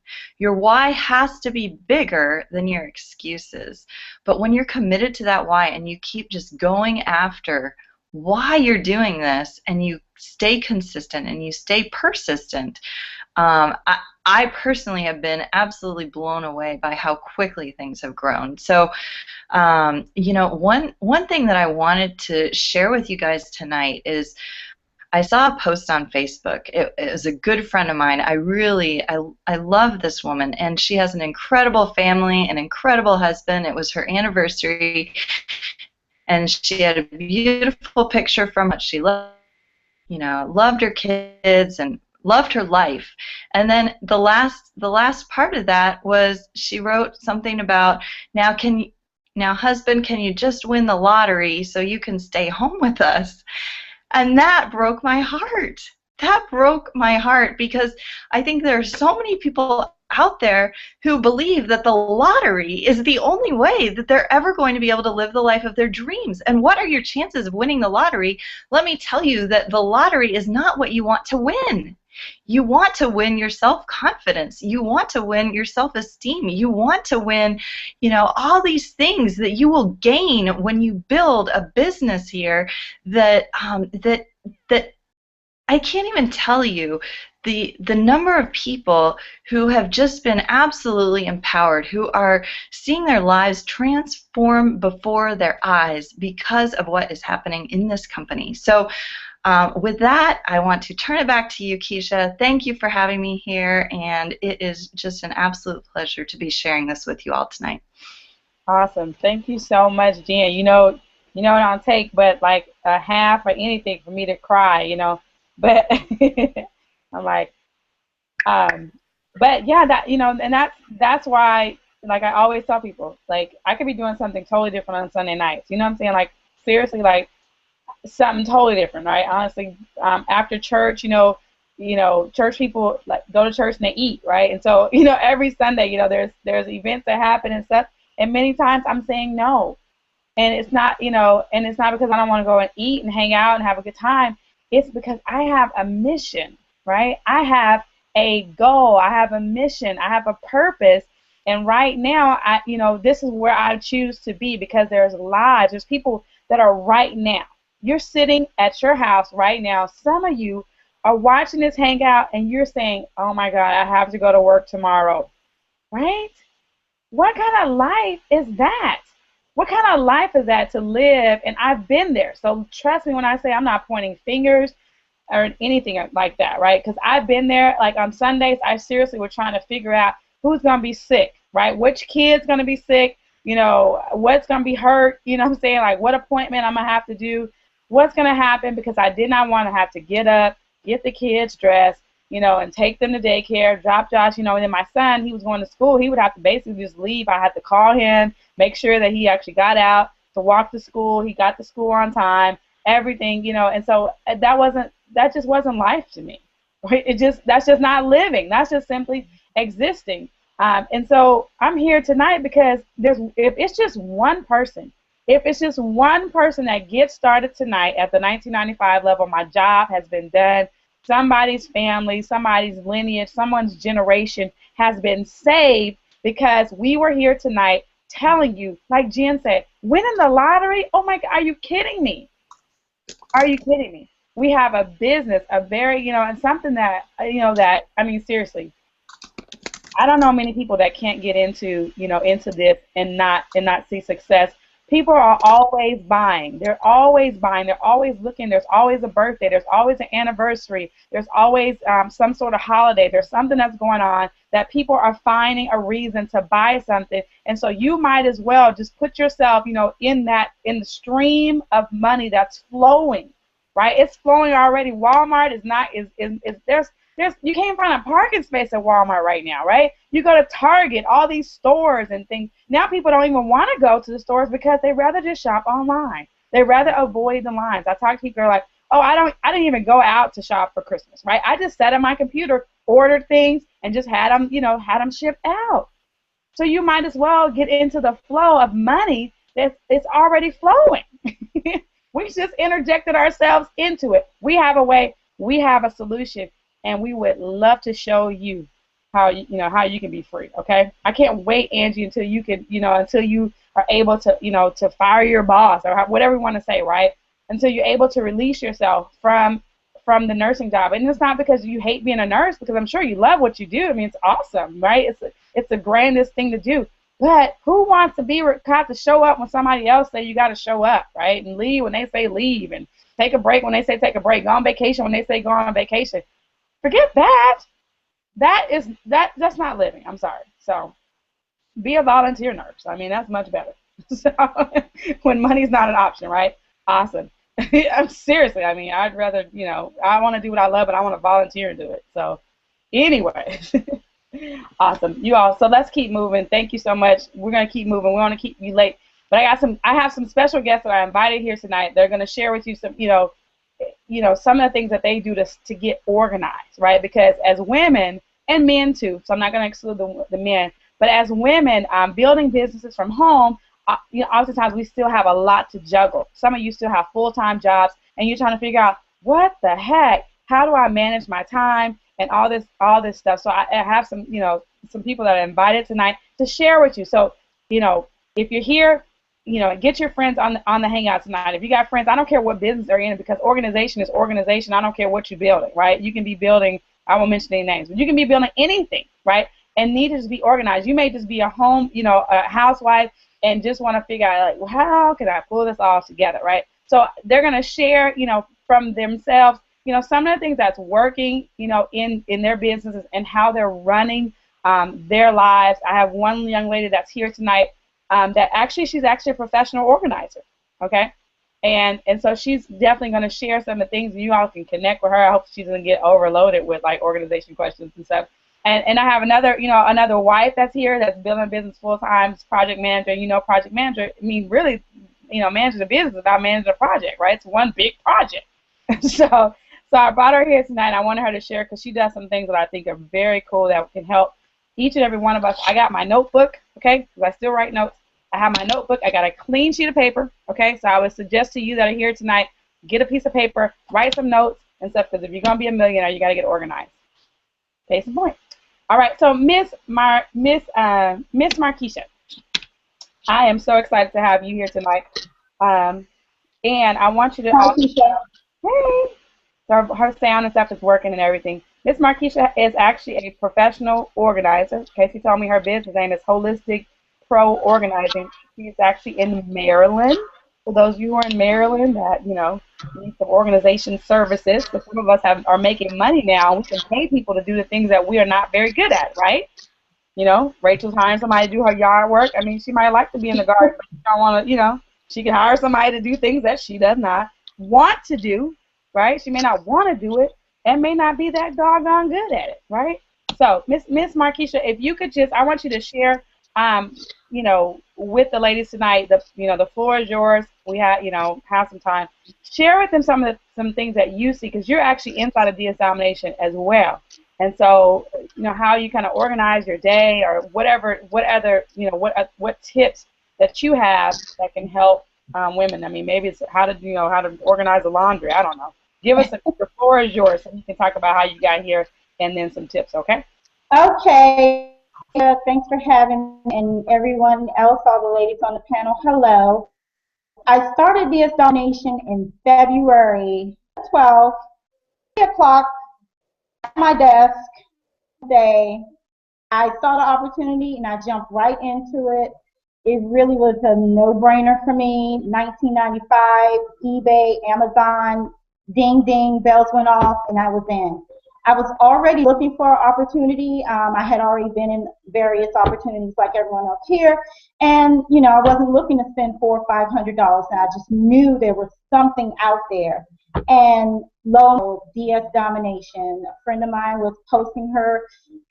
has to be bigger than your excuses. But when you're committed to that why and you keep just going after why you're doing this and you stay consistent and you stay persistent, I personally have been absolutely blown away by how quickly things have grown. So, you know, one thing that I wanted to share with you guys tonight is I saw a post on Facebook. It was a good friend of mine. I love this woman, and she has an incredible family, an incredible husband. It was her anniversary, and she had a beautiful picture from what she loved. You know, loved her kids and loved her life. And then the last part of that was she wrote something about, now husband, can you just win the lottery so you can stay home with us? And that broke my heart. That broke my heart, because I think there are so many people out there who believe that the lottery is the only way that they're ever going to be able to live the life of their dreams. And what are your chances of winning the lottery? Let me tell you that the lottery is not what you want to win. You want to win your self-confidence. You want to win your self-esteem. You want to win, you know, all these things that you will gain when you build a business here that that I can't even tell you the number of people who have just been absolutely empowered, who are seeing their lives transform before their eyes because of what is happening in this company. So with that, I want to turn it back to you, Keisha. Thank you for having me here, and it is just an absolute pleasure to be sharing this with you all tonight. Awesome. Thank you so much, Jen. You know, it don't take but like a half or anything for me to cry, you know. But I'm like, but yeah, that, you know, and that's why, like, I always tell people, like, I could be doing something totally different on Sunday nights. You know what I'm saying? Like, seriously, like, something totally different, right? Honestly, after church, you know, church people like go to church and they eat, right? And so, you know, every Sunday, you know, there's events that happen and stuff, and many times I'm saying no, and it's not, you know, and it's not because I don't want to go and eat and hang out and have a good time. It's because I have a mission, right? I have a goal. I have a mission. I have a purpose. And right now, you know, this is where I choose to be, because there's lives. There's people that are right now. You're sitting at your house right now. Some of you are watching this hangout and you're saying, oh my God, I have to go to work tomorrow, right? What kind of life is that? What kind of life is that to live? And I've been there. So trust me when I say I'm not pointing fingers or anything like that, right? Because I've been there. Like on Sundays, I seriously was trying to figure out who's going to be sick, right? Which kid's going to be sick? You know, what's going to be hurt? You know what I'm saying? Like what appointment I'm going to have to do? What's going to happen? Because I did not want to have to get up, get the kids dressed, you know, and take them to daycare, drop Josh, you know, and then my son, he was going to school. He would have to basically just leave. I had to call him, make sure that he actually got out, to walk to school. He got to school on time, everything, you know, and so that just wasn't life to me. Right? That's just not living. That's just simply existing. And so I'm here tonight because if it's just one person that gets started tonight at the 1995 level, my job has been done. Somebody's family, somebody's lineage, someone's generation has been saved because we were here tonight telling you, like Jen said, winning the lottery? Oh my God, are you kidding me? Are you kidding me? We have a business, a very, you know, and something that, you know, that, I mean, seriously, I don't know many people that can't get into, you know, into this and not see success. People are always buying. They're always buying. They're always looking. There's always a birthday. There's always an anniversary. There's always some sort of holiday. There's something that's going on that people are finding a reason to buy something. And so you might as well just put yourself, you know, in the stream of money that's flowing, right? It's flowing already. Walmart there's you can't find a parking space at Walmart right now, right? You go to Target, all these stores and things. Now people don't even want to go to the stores because they rather just shop online. They rather avoid the lines. I talk to people like, oh, I didn't even go out to shop for Christmas, right? I just sat on my computer, ordered things, and just had them shipped out. So you might as well get into the flow of money it's already flowing. We just interjected ourselves into it. We have a way. We have a solution. And we would love to show you how you can be free. Okay, I can't wait, Angie, until you are able to to fire your boss or whatever you want to say, right? Until you're able to release yourself from the nursing job. And it's not because you hate being a nurse, because I'm sure you love what you do. I mean, it's awesome, right? It's the grandest thing to do. But who wants to be caught to show up when somebody else say you got to show up, right? And leave when they say leave, and take a break when they say take a break, go on vacation when they say go on vacation. Forget that. That's not living. I'm sorry. So be a volunteer nurse. I mean, that's much better. So when money's not an option, right? Awesome. I'm seriously. I mean, I'd rather, I want to do what I love, but I want to volunteer and do it. So anyway, awesome. You all. So let's keep moving. Thank you so much. We're gonna keep moving. We want to keep you late, but I have some special guests that I invited here tonight. They're gonna share with you some, some of the things that they do to get organized, right? Because as women, and men too, so I'm not going to exclude the men, but as women, building businesses from home, oftentimes we still have a lot to juggle. Some of you still have full-time jobs, and you're trying to figure out, what the heck? How do I manage my time and all this stuff? So I have some people that I invited tonight to share with you. So, if you're here, get your friends on the hangout tonight. If you got friends, I don't care what business they're in, because organization is organization. I don't care what you're building, right? You can be building, I won't mention any names, but you can be building anything, right? And need to just be organized. You may just be a home, a housewife, and just want to figure out, like, well, how can I pull this all together, right? So they're going to share, from themselves, some of the things that's working, in their businesses and how they're running their lives. I have one young lady that's here tonight. She's actually a professional organizer, okay? And so she's definitely going to share some of the things, and you all can connect with her. I hope she doesn't get overloaded with, like, organization questions and stuff. And I have another wife that's here that's building a business full-time, project manager. Project manager, I mean, really, managing a business is about managing a project, right? It's one big project. So I brought her here tonight. I wanted her to share because she does some things that I think are very cool that can help each and every one of us. I got my notebook, okay, because I still write notes. I have my notebook. I got a clean sheet of paper, okay? So I would suggest to you that are here tonight, get a piece of paper, write some notes and stuff, because if you're going to be a millionaire, you got to get organized. Case in point. All right, so Miss Markeisha, I am so excited to have you here tonight. And I want you to also, hey, so her sound and stuff is working and everything. Miss Markeisha is actually a professional organizer. Casey told me her business name is Holistic Pro Organizing. She's actually in Maryland. For those of you who are in Maryland that, need some organization services, so some of us are making money now. We can pay people to do the things that we are not very good at, right? Rachel's hiring somebody to do her yard work. I mean, she might like to be in the garden, but she don't want to, she can hire somebody to do things that she does not want to do, right? She may not want to do it and may not be that doggone good at it, right? So, Miss Markeisha, if you could I want you to share with the ladies tonight, the floor is yours. We have some time. Share with them some things that you see, because you're actually inside of DS Domination as well. And so, how you kind of organize your day, or what tips that you have that can help women. I mean, maybe it's how to organize the laundry. I don't know. Give us the floor is yours, so you can talk about how you got here, and then some tips. Okay. Okay. Thanks for having me, and everyone else, all the ladies on the panel. Hello. I started DS Domination in February 12th, 3 o'clock at my desk today. I saw the opportunity and I jumped right into it. It really was a no-brainer for me. 1995, eBay, Amazon, ding, ding, bells went off, and I was in. I was already looking for an opportunity. I had already been in various opportunities like everyone else here, and I wasn't looking to spend $400 or $500, and I just knew there was something out there. And lo, DS Domination. A friend of mine was posting her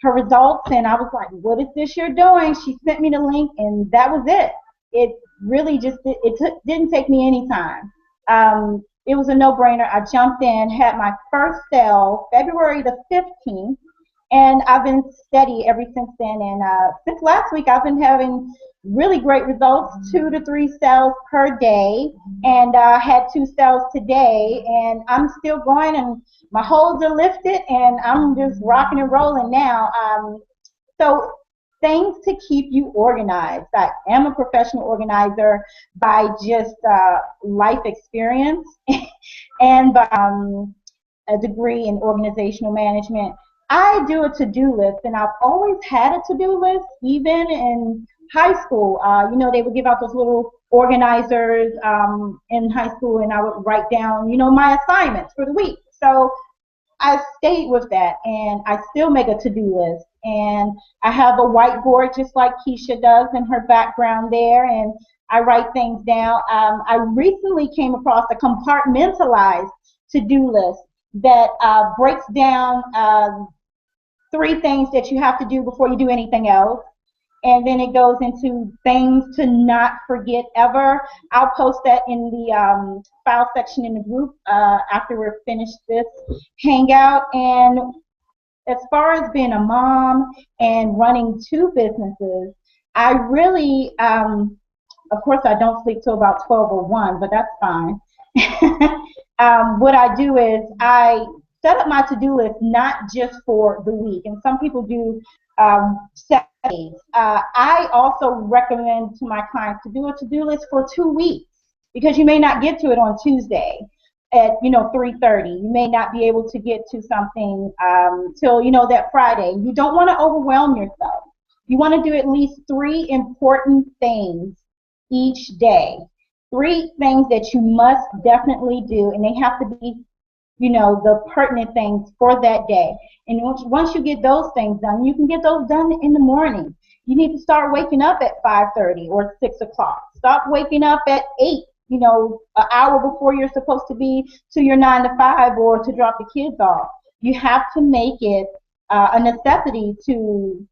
results, and I was like, "What is this you're doing?" She sent me the link, and that was it. It really didn't take me any time. It was a no-brainer. I jumped in, had my first sale February the 15th, and I've been steady ever since then. And since last week, I've been having really great results, 2 to 3 sales per day, and had 2 sales today, and I'm still going, and my holds are lifted, and I'm just rocking and rolling now. So things to keep you organized. I am a professional organizer by just life experience and by a degree in organizational management. I do a to-do list, and I've always had a to-do list, even in high school. They would give out those little organizers in high school, and I would write down, my assignments for the week. So I stayed with that, and I still make a to-do list. And I have a whiteboard just like Keisha does in her background there, and I write things down. I recently came across a compartmentalized to-do list that breaks down 3 things that you have to do before you do anything else. And then it goes into things to not forget ever. I'll post that in the file section in the group after we're finished this hangout. And as far as being a mom and running 2 businesses, I really, of course, I don't sleep till about 12 or 1, but that's fine. What I do is I set up my to-do list not just for the week, and some people do 7 days. I also recommend to my clients to do a to-do list for 2 weeks, because you may not get to it on Tuesday at 3:30. You may not be able to get to something till that Friday. You don't want to overwhelm yourself. You want to do at least 3 important things each day. 3 things that you must definitely do, and they have to be the pertinent things for that day. And once you get those things done, you can get those done in the morning. You need to start waking up at 5:30 or 6 o'clock. Stop waking up at 8, an hour before you're supposed to be to your 9 to 5 or to drop the kids off. You have to make it a necessity to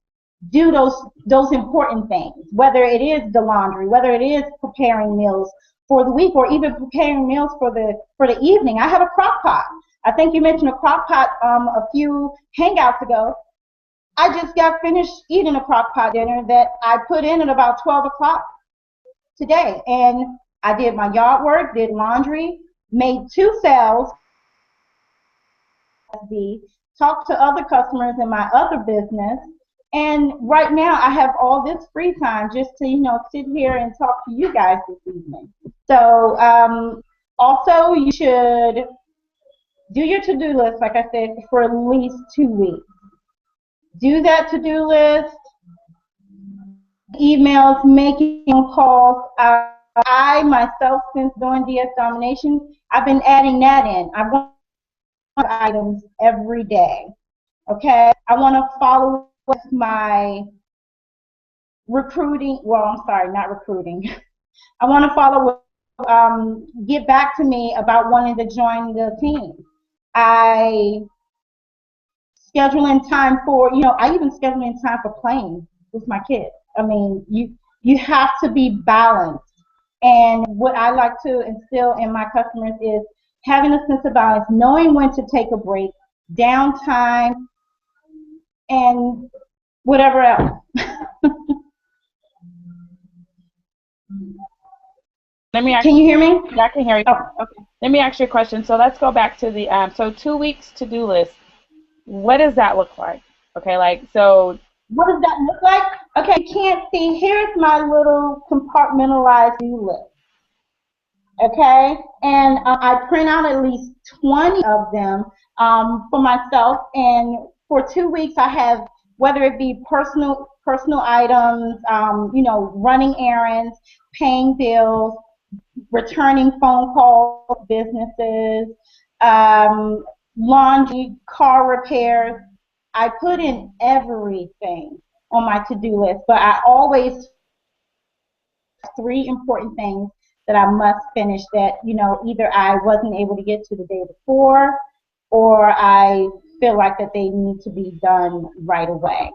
do those important things, whether it is the laundry, whether it is preparing meals for the week, or even preparing meals for the evening. I have a crock pot. I think you mentioned a crock pot a few hangouts ago. I just got finished eating a crock pot dinner that I put in at about 12 o'clock today. And I did my yard work, did laundry, made 2 sales, talked to other customers in my other business. And right now I have all this free time just to, sit here and talk to you guys this evening. So also you should do your to-do list, like I said, for at least 2 weeks. Do that to-do list, emails, making calls. I myself, since doing DS Domination, I've been adding that in. I've got items every day. Okay, I want to follow with my recruiting. Well, I'm sorry, not recruiting. I want to follow with, get back to me about wanting to join the team. I schedule in time for, I even schedule in time for playing with my kids. I mean, you have to be balanced. And what I like to instill in my customers is having a sense of balance, knowing when to take a break, downtime, and whatever else. Let me Can you hear me? Yeah, I can hear you. Oh, okay. Let me ask you a question. So let's go back to the so 2 weeks to-do list. What does that look like? Okay, like so. What does that look like? Okay, you can't see. Here's my little compartmentalized to-do list. Okay, and I print out at least 20 of them for myself. And for 2 weeks, I have whether it be personal items, running errands, paying bills, returning phone calls, businesses, laundry, car repairs. I put in everything on my to-do list, but I always have three important things that I must finish that, either I wasn't able to get to the day before or I feel like that they need to be done right away.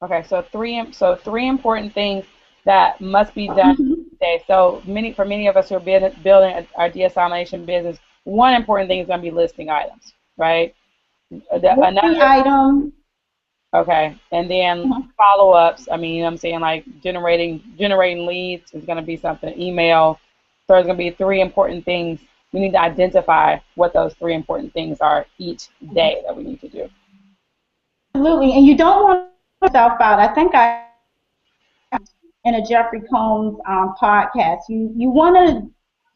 Okay, so three important things that must be done today. So for many of us who are building our desalination business, one important thing is going to be listing items, right? Listing items. Okay, and then follow-ups. I mean, I'm saying like generating leads is going to be something. Email. So there's going to be three important things. We need to identify what those three important things are each day that we need to do. Absolutely, and you don't want to put yourself out. I think in a Jeffrey Combs podcast, you want to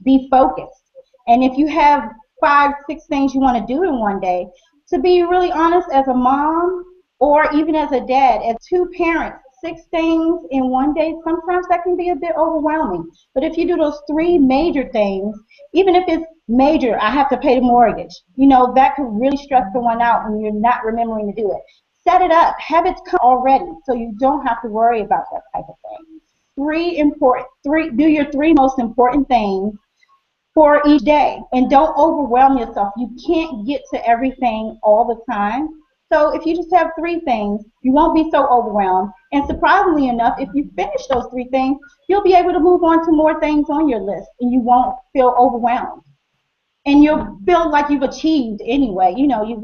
be focused, and if you have 5, 6 things you want to do in one day, to be really honest, as a mom or even as a dad, as two parents, 6 things in one day, sometimes that can be a bit overwhelming. But if you do those 3 major things, even if it's major, I have to pay the mortgage, that could really stress someone out when you're not remembering to do it. Set it up, have it come already, so you don't have to worry about that type of thing. Do your 3 most important things for each day, and don't overwhelm yourself. You can't get to everything all the time. So if you just have 3 things, you won't be so overwhelmed. And surprisingly enough, if you finish those 3 things, you'll be able to move on to more things on your list, and you won't feel overwhelmed. And you'll feel like you've achieved anyway. You've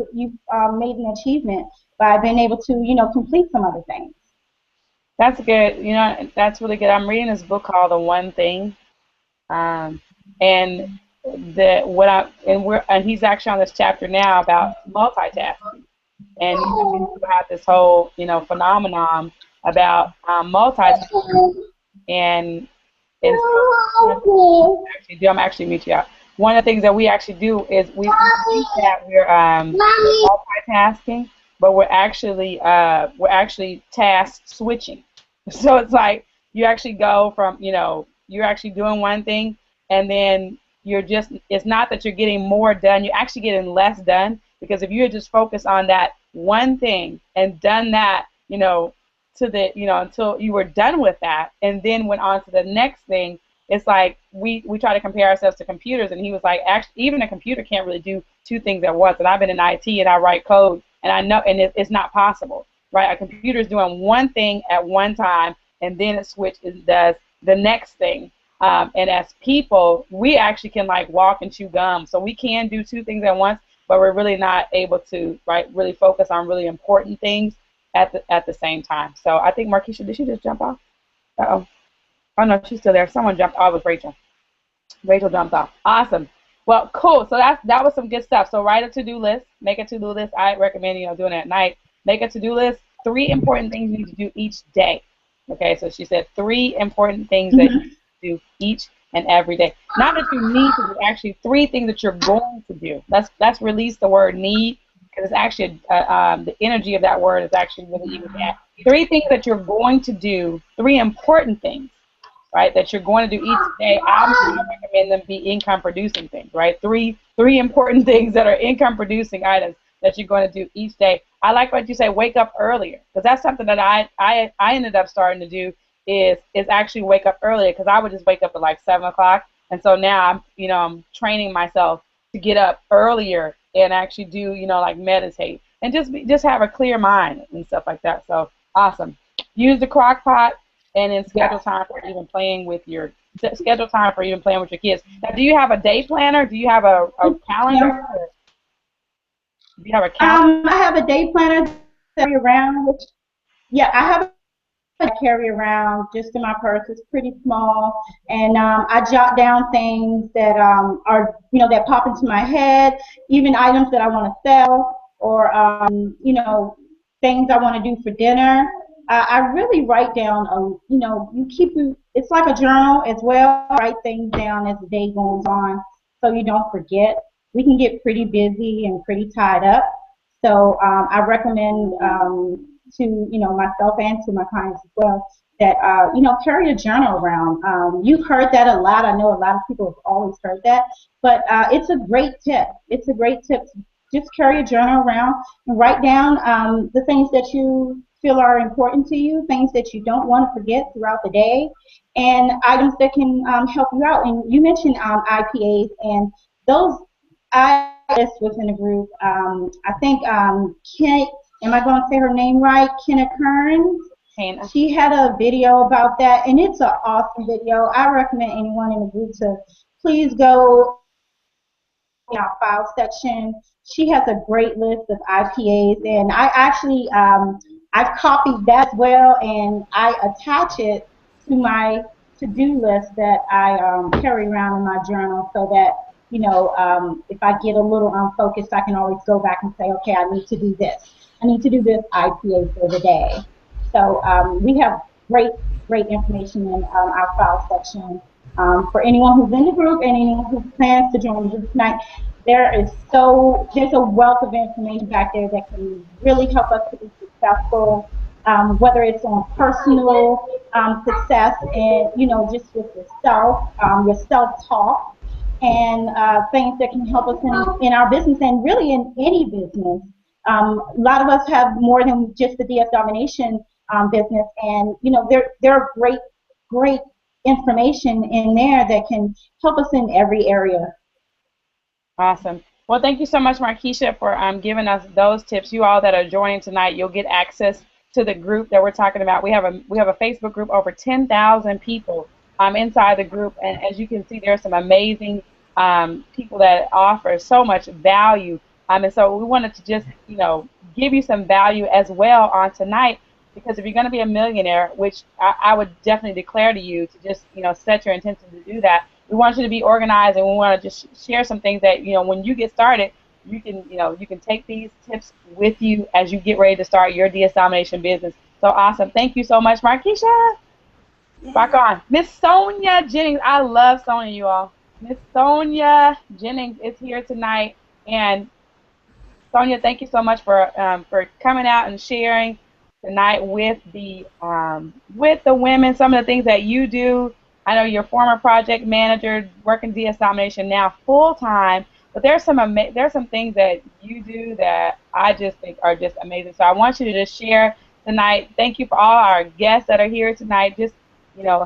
made an achievement by being able to, complete some other things. That's good. That's really good. I'm reading this book called The One Thing, and he's actually on this chapter now about multitasking. And you have this whole, phenomenon about multitasking. And so I'm actually mute you out. One of the things that we actually do is we think that we're multitasking, but we're actually task switching. So it's like you actually go from, you're actually doing one thing, and then it's not that you're getting more done, you're actually getting less done, because if you had just focused on that one thing and done that, until you were done with that, and then went on to the next thing, it's like we try to compare ourselves to computers, and he was like, actually, even a computer can't really do 2 things at once. And I've been in IT, and I write code, and I know, and it's not possible, right? A computer is doing one thing at one time, and then it does the next thing. And as people, we actually can like walk and chew gum, so we can do 2 things at once, but we're really not able to, right, really focus on really important things at the same time. So I think Markeisha, did she just jump off? Uh-oh. Oh, no, she's still there. Someone jumped. Oh, it was Rachel. Rachel jumped off. Awesome. Well, cool. So that was some good stuff. So write a to-do list. Make a to-do list. I recommend, doing it at night. Make a to-do list. 3 important things you need to do each day. Okay, so she said 3 important things that you need to do each and every day. Not that you need to do, actually 3 things that you're going to do. Let's release the word need, because it's actually the energy of that word is actually really even that. 3 things that you're going to do, 3 important things, right, that you're going to do each day. I recommend them be income producing things, right? 3 important things that are income producing items that you're going to do each day. I like what you say, wake up earlier, because that's something that I ended up starting to do is actually wake up earlier, because I would just wake up at like 7 o'clock, and so now I'm training myself to get up earlier and actually do like meditate and just have a clear mind and stuff like that. So awesome. use the crock pot, and then schedule Yes. time for even playing with your kids. Now, do you have a day planner? Do you have a calendar? Yeah. Or do you have a calendar? I have a day planner that I carry around, which, yeah, I have a carry around just in my purse. It's pretty small, and I jot down things that are, that pop into my head, even items that I want to sell, or things I want to do for dinner. I really write down, it's like a journal as well. Write things down as the day goes on, so you don't forget. We can get pretty busy and pretty tied up, so I recommend to myself and to my clients as well that carry a journal around. You've heard that a lot. I know a lot of people have always heard that, but it's a great tip. It's a great tip to just carry a journal around and write down the things that you feel are important to you, things that you don't want to forget throughout the day, and items that can help you out. And you mentioned IPAs, and those I was in a group. I think Ken, am I going to say her name right? Kenna Kearns. Hannah. She had a video about that, and it's an awesome video. I recommend anyone in the group to please go in our file section. She has a great list of IPAs, and I actually I've copied that as well, and I attach it to my to-do list that I carry around in my journal, so that if I get a little unfocused, I can always go back and say, okay, I need to do this. I need to do this IPA for the day. So we have great information in our file section. For anyone who's in the group and anyone who plans to join the group tonight, there's a wealth of information back there that can really help us to be successful, whether it's on personal success and just with yourself, your self-talk, and things that can help us in our business and really in any business. A lot of us have more than just the DS Domination business, and there are great information in there that can help us in every area. Awesome. Well, thank you so much, Markeisha, for giving us those tips. You all that are joining tonight, you'll get access to the group that we're talking about. We have a Facebook group, over 10,000 people inside the group, and as you can see, there are some amazing people that offer so much value. And so we wanted to just give you some value as well on tonight, because if you're going to be a millionaire, which I would definitely declare to you to just set your intention to do that. We want you to be organized, and we want to just share some things that when you get started, you can take these tips with you as you get ready to start your DS Domination business. So awesome! Thank you so much, Markeisha. Rock on, Miss Sonia Jennings. I love Sonia, you all. Miss Sonia Jennings is here tonight, and Sonia, thank you so much for coming out and sharing tonight with the women some of the things that you do. I know you're a former project manager working DS Domination now full time, but there's some things that you do that I just think are just amazing. So I want you to just share tonight. Thank you for all our guests that are here tonight. Just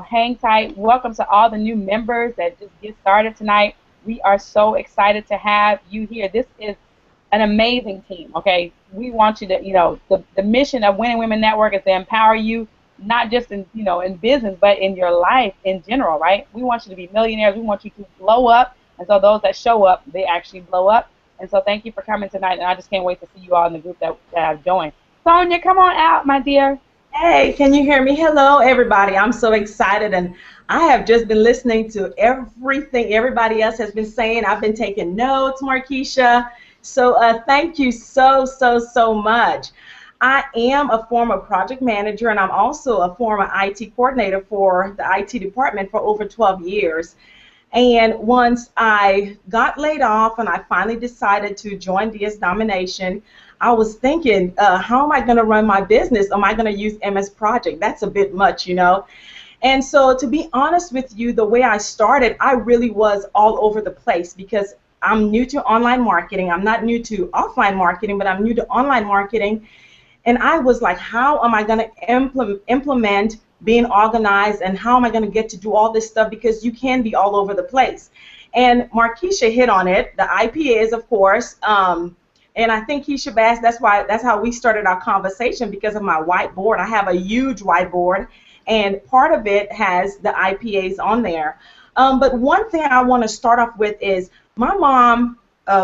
hang tight. Welcome to all the new members that just get started tonight. We are so excited to have you here. This is an amazing team, okay? We want you to, the mission of Winning Women Network is to empower you, not just in, in business, but in your life in general, right? We want you to be millionaires. We want you to blow up. And so those that show up, they actually blow up. And so thank you for coming tonight. And I just can't wait to see you all in the group that I've joined. Sonia, come on out, my dear. Hey, can you hear me? Hello, everybody. I'm so excited, and I have just been listening to everything everybody else has been saying. I've been taking notes, Markeisha. So thank you so much. I am a former project manager, and I'm also a former IT coordinator for the IT department for over 12 years. And once I got laid off and I finally decided to join DS Domination, I was thinking, how am I going to run my business? Am I going to use MS Project? That's a bit much, And so to be honest with you, the way I started, I really was all over the place, because I'm new to online marketing. I'm not new to offline marketing, but I'm new to online marketing. And I was like, how am I going to implement being organized, and how am I going to get to do all this stuff, because you can be all over the place. And Markeisha hit on it. The IPA is, of course, And I think Keisha Bass, that's how we started our conversation, because of my whiteboard. I have a huge whiteboard, and part of it has the IPAs on there. But one thing I want to start off with is my mom,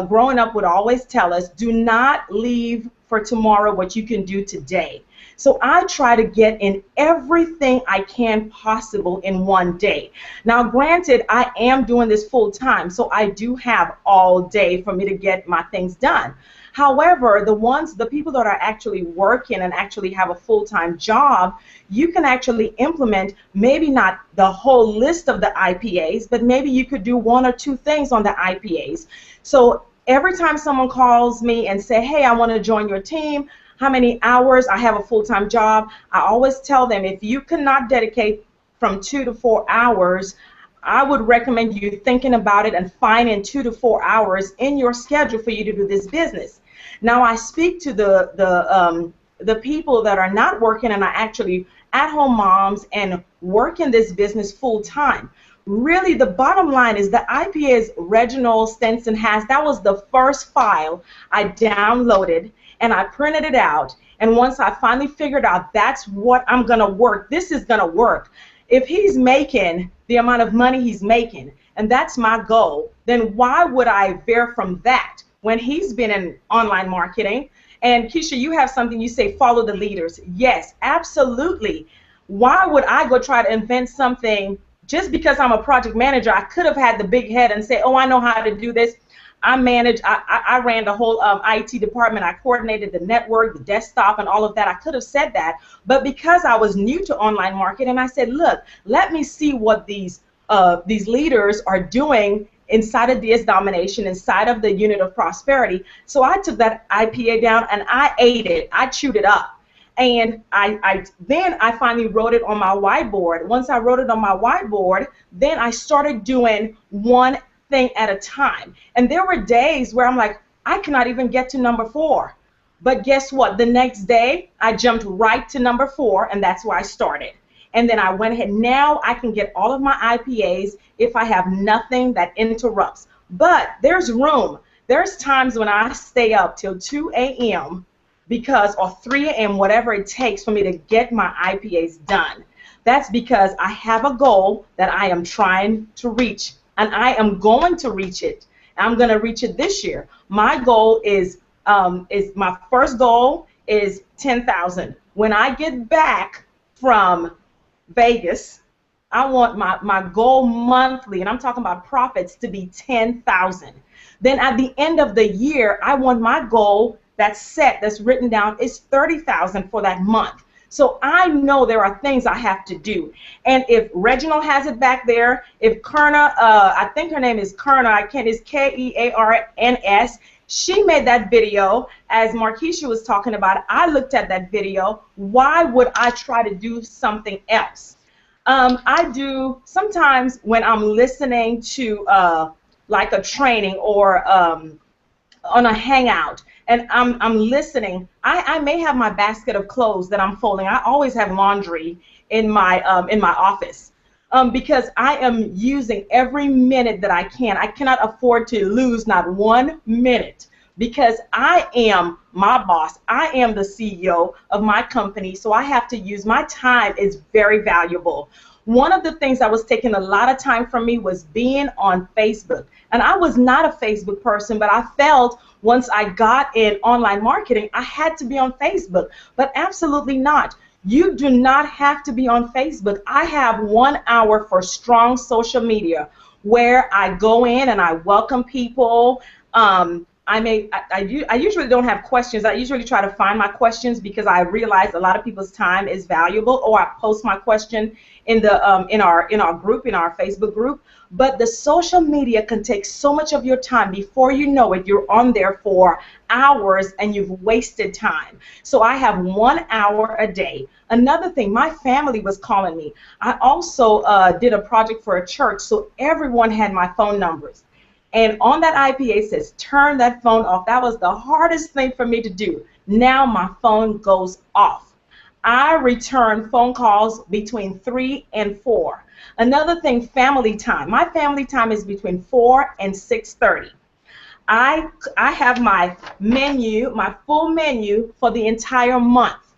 growing up, would always tell us, do not leave for tomorrow what you can do today. So I try to get in everything I can possible in one day. Now, granted, I am doing this full time, so I do have all day for me to get my things done. However, the people that are actually working and actually have a full-time job, you can actually implement maybe not the whole list of the IPAs, but maybe you could do one or two things on the IPAs. So every time someone calls me and say, hey, I want to join your team, how many hours? I have a full-time job. I always tell them, if you cannot dedicate from 2 to 4 hours, I would recommend you thinking about it and finding 2 to 4 hours in your schedule for you to do this business. Now, I speak to the people that are not working and are actually at-home moms and work in this business full-time. Really, the bottom line is the IPAs Reginald Stenson has, that was the first file I downloaded, and I printed it out. And once I finally figured out that's what I'm going to work, this is going to work. If he's making the amount of money he's making, and that's my goal, then why would I veer from that when he's been in online marketing? And Keisha, you have something, you say follow the leaders. Yes, absolutely. Why would I go try to invent something just because I'm a project manager? I could have had the big head and say, oh, I know how to do this. I ran the whole IT department. I coordinated the network, the desktop, and all of that. I could have said that. But because I was new to online marketing, I said, look, let me see what these leaders are doing inside of DS Domination, inside of the unit of prosperity. So I took that IPA down and I ate it. I chewed it up. And then I finally wrote it on my whiteboard. Once I wrote it on my whiteboard, then I started doing one thing at a time. And there were days where I'm like, I cannot even get to number 4. But guess what? The next day, I jumped right to number 4, and that's where I started. And then I went ahead. Now I can get all of my IPAs if I have nothing that interrupts. But there's room. There's times when I stay up till 2 a.m. or 3 a.m., whatever it takes for me to get my IPAs done. That's because I have a goal that I am trying to reach. And I am going to reach it. I'm going to reach it this year. My goal is my first goal is 10,000. When I get back from Vegas, I want my goal monthly, and I'm talking about profits, to be 10,000. Then at the end of the year, I want my goal that's set, that's written down, is 30,000 for that month. So I know there are things I have to do. And if Reginald has it back there, if Kerna, I think her name is Kerna, it's Kearns, she made that video, as Markeisha was talking about. I looked at that video. Why would I try to do something else? I do sometimes when I'm listening to like a training or on a hangout, and I'm listening, I may have my basket of clothes that I'm folding. I always have laundry in my office because I am using every minute that I can. I cannot afford to lose not 1 minute because I am my boss. I am the CEO of my company, so I have to use my time. Is very valuable. One of the things that was taking a lot of time from me was being on Facebook. And I was not a Facebook person, but I felt once I got in online marketing, I had to be on Facebook. But absolutely not. You do not have to be on Facebook. I have 1 hour for strong social media where I go in and I welcome people. I usually don't have questions. I usually try to find my questions because I realize a lot of people's time is valuable, or I post my question in the in our group, in our Facebook group. But the social media can take so much of your time. Before you know it, you're on there for hours and you've wasted time. So I have 1 hour a day. Another thing, my family was calling me. I also did a project for a church, so everyone had my phone numbers. And on that IPA it says, turn that phone off. That was the hardest thing for me to do. Now my phone goes off. I return phone calls between 3 and 4. Another thing, family time. My family time is between 4 and 6:30. I have my menu, my full menu for the entire month.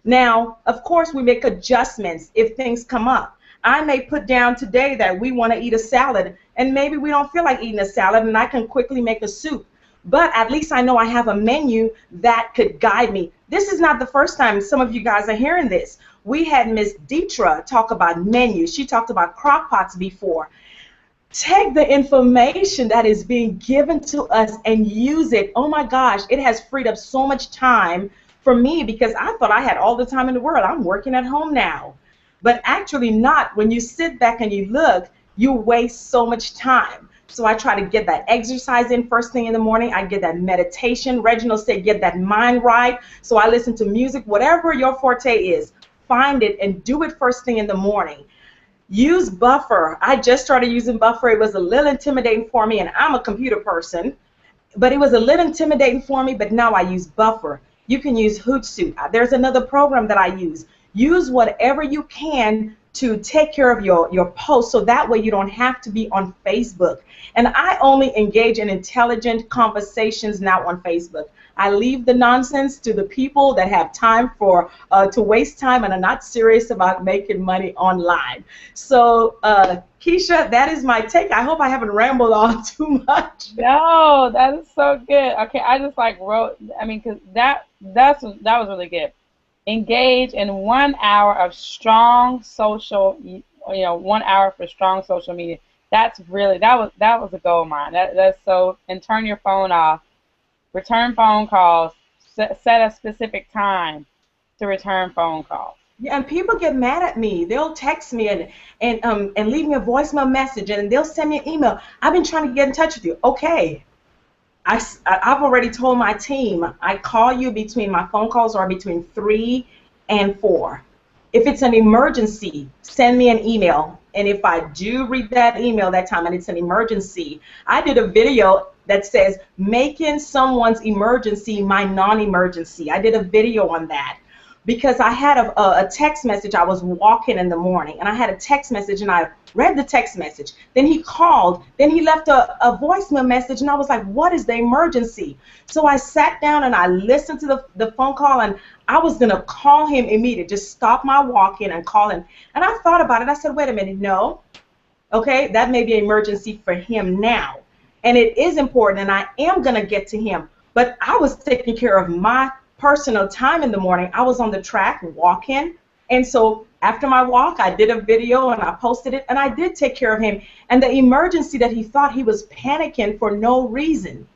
Now, of course, we make adjustments if things come up. I may put down today that we want to eat a salad, and maybe we don't feel like eating a salad, and I can quickly make a soup. But at least I know I have a menu that could guide me. This is not the first time some of you guys are hearing this. We had Miss Deetra talk about menus. She talked about crock pots before. Take the information that is being given to us and use it. Oh my gosh, it has freed up so much time for me because I thought I had all the time in the world. I'm working at home now. But actually not. When you sit back and you look, you waste so much time. So I try to get that exercise in first thing in the morning. I get that meditation. Reginald said get that mind right. So I listen to music. Whatever your forte is, find it and do it first thing in the morning. Use Buffer. I just started using Buffer. It was a little intimidating for me, and I'm a computer person. But it was a little intimidating for me, but now I use Buffer. You can use Hootsuite. There's another program that I use. Use whatever you can to take care of your posts so that way you don't have to be on Facebook. And I only engage in intelligent conversations now on Facebook. I leave the nonsense to the people that have time to waste time and are not serious about making money online. So, Keisha, that is my take. I hope I haven't rambled on too much. No, that is so good. Okay, I just wrote. I mean, because that was really good. Engage in 1 hour of strong social. 1 hour for strong social media. That's really that was a goal of mine. That's so. And turn your phone off. Return phone calls. Set a specific time to return phone calls. Yeah, and people get mad at me. They'll text me and leave me a voicemail message, and they'll send me an email. I've been trying to get in touch with you. Okay. I've already told my team I call you between my phone calls are between 3 and 4. If it's an emergency, send me an email. And if I do read that email that time and it's an emergency, I did a video that says making someone's emergency my non-emergency. I did a video on that because I had a text message. I was walking in the morning and I had a text message and I read the text message. Then he called. Then he left a voicemail message and I was like, what is the emergency? So I sat down and I listened to the phone call and I was going to call him immediately. Just stop my walking and call him. And I thought about it. I said, wait a minute, no. Okay, that may be an emergency for him now. And it is important and I am going to get to him. But I was taking care of my personal time in the morning. I was on the track walking. And so after my walk, I did a video and I posted it and I did take care of him. And the emergency that he thought he was panicking for no reason.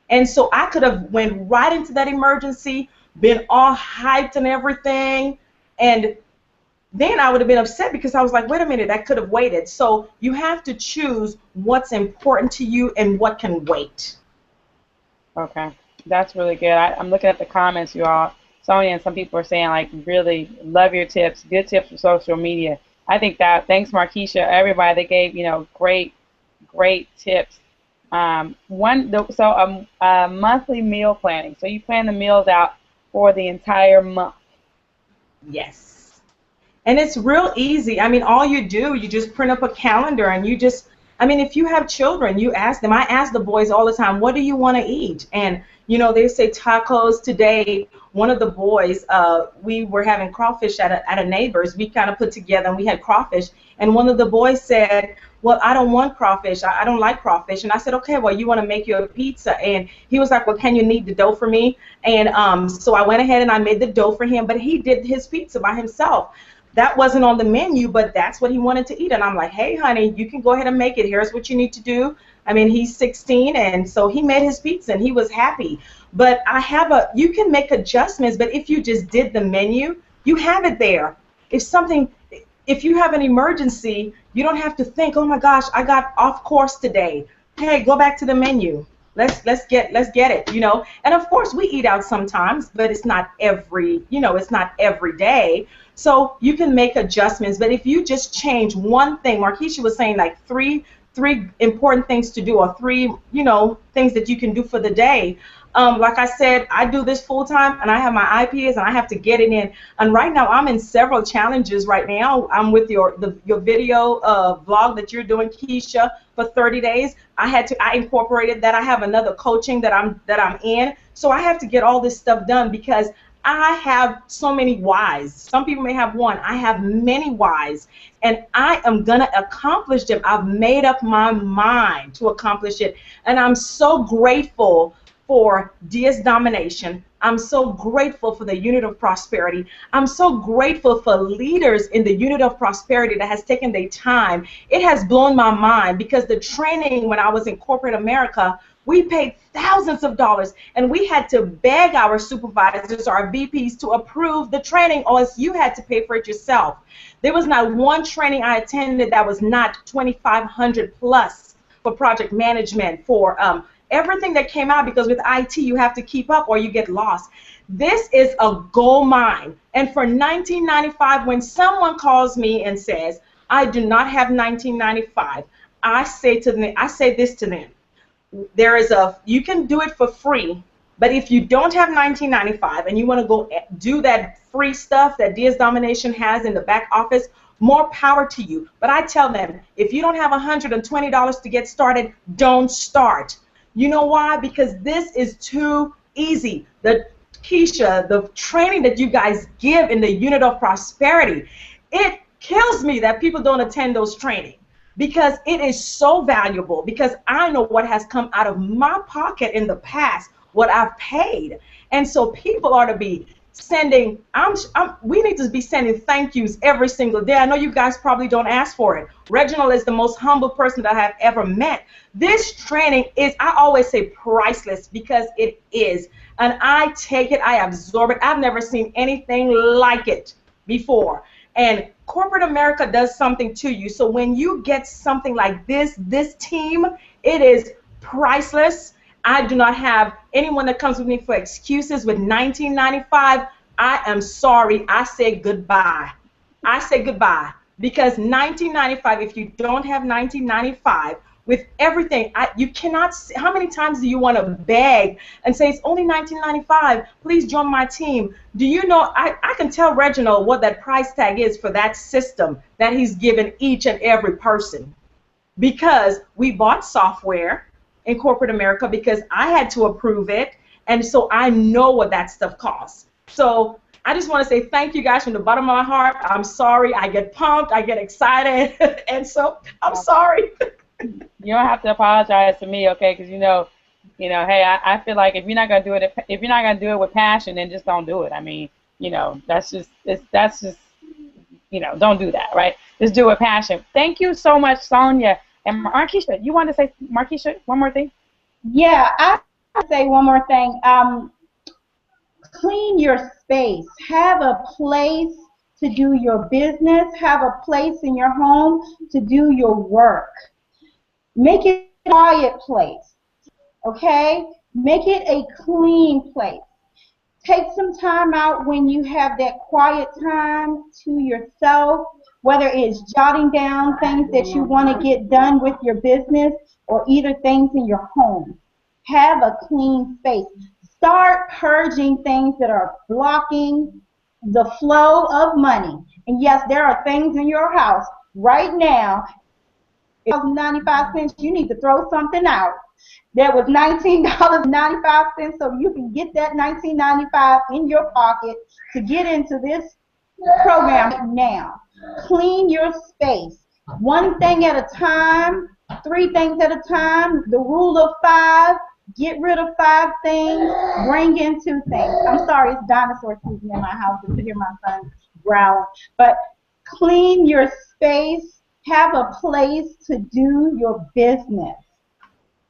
And so I could have went right into that emergency, been all hyped and everything. And then I would have been upset because I was like, wait a minute, that could have waited. So you have to choose what's important to you and what can wait. Okay, that's really good. I'm looking at the comments, you all. Sonia and some people are saying, like, really love your tips, good tips for social media. I think that, thanks, Markeisha, everybody, they gave, great tips. Monthly meal planning. So you plan the meals out for the entire month. Yes. And it's real easy. I mean, all you do, you just print up a calendar and you just, if you have children, you ask them. I ask the boys all the time, what do you want to eat? And, they say tacos today. One of the boys, we were having crawfish at a neighbor's. We kind of put together and we had crawfish. And one of the boys said, well, I don't want crawfish. I don't like crawfish. And I said, okay, well, you want to make you a pizza. And he was like, well, can you knead the dough for me? And so I went ahead and I made the dough for him. But he did his pizza by himself. That wasn't on the menu, but that's what he wanted to eat. And I'm like, hey, honey, you can go ahead and make it. Here's what you need to do. He's 16, and so he made his pizza, and he was happy. But you can make adjustments, but if you just did the menu, you have it there. If you have an emergency, you don't have to think, oh my gosh, I got off course today. Hey, go back to the menu. Let's get it, And of course, we eat out sometimes, but it's not every day. So you can make adjustments, but if you just change one thing, Markeisha was saying like 3 three important things to do, or three, things that you can do for the day. Like I said, I do this full time, and I have my IPAs, and I have to get it in. And right now, I'm in several challenges. Right now, I'm with your video vlog that you're doing, Keisha, for 30 days. I incorporated that. I have another coaching that I'm in. So I have to get all this stuff done because I have so many whys. Some people may have one. I have many whys, and I am going to accomplish them. I've made up my mind to accomplish it, and I'm so grateful for DS Domination. I'm so grateful for the Unit of Prosperity. I'm so grateful for leaders in the Unit of Prosperity that has taken their time. It has blown my mind because the training when I was in corporate America, we paid thousands of dollars, and we had to beg our supervisors, our VPs, to approve the training, or else you had to pay for it yourself. There was not one training I attended that was not $2,500 plus for project management, for everything that came out, because with IT you have to keep up or you get lost. This is a gold mine. And for $19.95, when someone calls me and says, I do not have $19.95, I say this to them. You can do it for free, but if you don't have $19.95 and you want to go do that free stuff that DS Domination has in the back office, more power to you. But I tell them, if you don't have $120 to get started, don't start. You know why? Because this is too easy. Keisha, the training that you guys give in the Unit of Prosperity, it kills me that people don't attend those trainings, because it is so valuable, because I know what has come out of my pocket in the past, what I've paid. And so people ought to be sending, we need to be sending thank yous every single day. I know you guys probably don't ask for it. Reginald is the most humble person that I have ever met. This training is, I always say, priceless, because it is. And I take it, I absorb it. I've never seen anything like it before. And corporate America does something to you. So when you get something like this team, it is priceless. I do not have anyone that comes with me for excuses. With $19.95, I am sorry. I say goodbye. I say goodbye, because $19.95, if you don't have $19.95, with everything, you cannot, how many times do you want to beg and say, it's only $19.95, please join my team? Do you know, I can tell Reginald what that price tag is for that system that he's given each and every person, because we bought software in corporate America, because I had to approve it, and so I know what that stuff costs. So I just want to say thank you guys from the bottom of my heart. I'm sorry, I get pumped, I get excited, and so I'm sorry. You don't have to apologize to me, okay? Because hey, I feel like if you're not gonna do it with passion, then just don't do it. I mean, that's just don't do that, right? Just do it with passion. Thank you so much, Sonia. And Marquisha, you want to say, Marquisha, one more thing? Yeah, I want to say one more thing. Clean your space. Have a place to do your business. Have a place in your home to do your work. Make it a quiet place, okay? Make it a clean place. Take some time out when you have that quiet time to yourself, whether it's jotting down things that you want to get done with your business, or either things in your home. Have a clean space. Start purging things that are blocking the flow of money. And yes, there are things in your house right now, $95, you need to throw something out. There was $19.95, so you can get that $19.95 in your pocket to get into this program now. Clean your space. One thing at a time, 3 things at a time, the rule of 5. Get rid of 5 things, bring in 2 things. I'm sorry, it's dinosaur season in my house. You can hear my son growling. But clean your space. Have a place to do your business.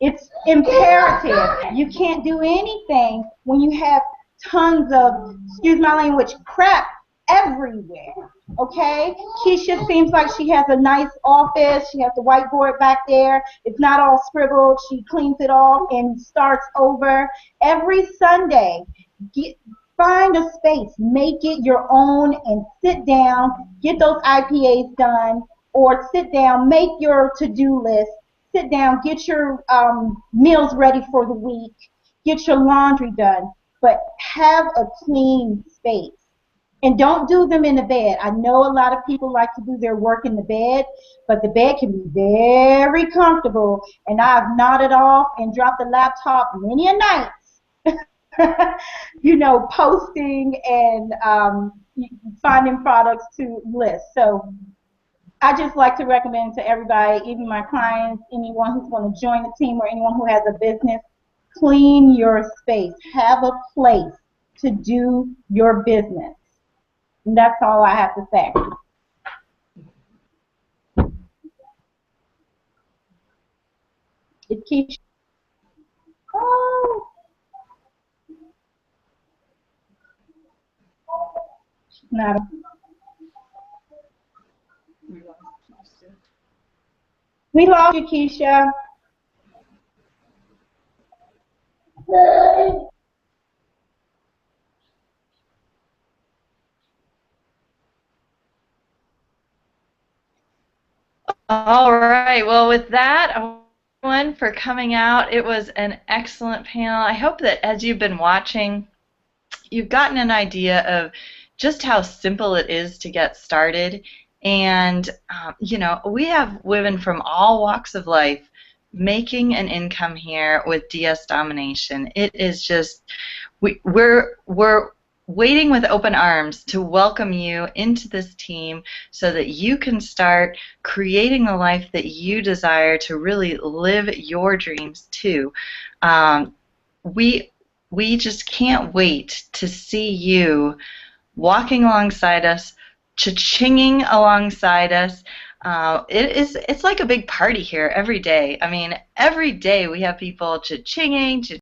It's imperative. You can't do anything when you have tons of, excuse my language, crap everywhere. Okay? Keisha seems like she has a nice office. She has the whiteboard back there. It's not all scribbled. She cleans it off and starts over. Every Sunday, find a space. Make it your own and sit down. Get those IPAs done. Or sit down, make your to-do list, sit down, get your meals ready for the week, get your laundry done, but have a clean space. And don't do them in the bed. I know a lot of people like to do their work in the bed, but the bed can be very comfortable. And I've nodded off and dropped the laptop many a night, you know, posting and finding products to list. So I just like to recommend to everybody, even my clients, anyone who's going to join the team or anyone who has a business, clean your space. Have a place to do your business. And that's all I have to say. It keeps. Oh. She's not. We lost you, Keisha. All right. Well, with that, everyone for coming out. It was an excellent panel. I hope that as you've been watching, you've gotten an idea of just how simple it is to get started. And, you know, we have women from all walks of life making an income here with DS Domination. It is just, we're waiting with open arms to welcome you into this team so that you can start creating the life that you desire to really live your dreams too. We just can't wait to see you walking alongside us, cha-chinging alongside us. It's like a big party here every day. I mean, every day we have people cha-chinging,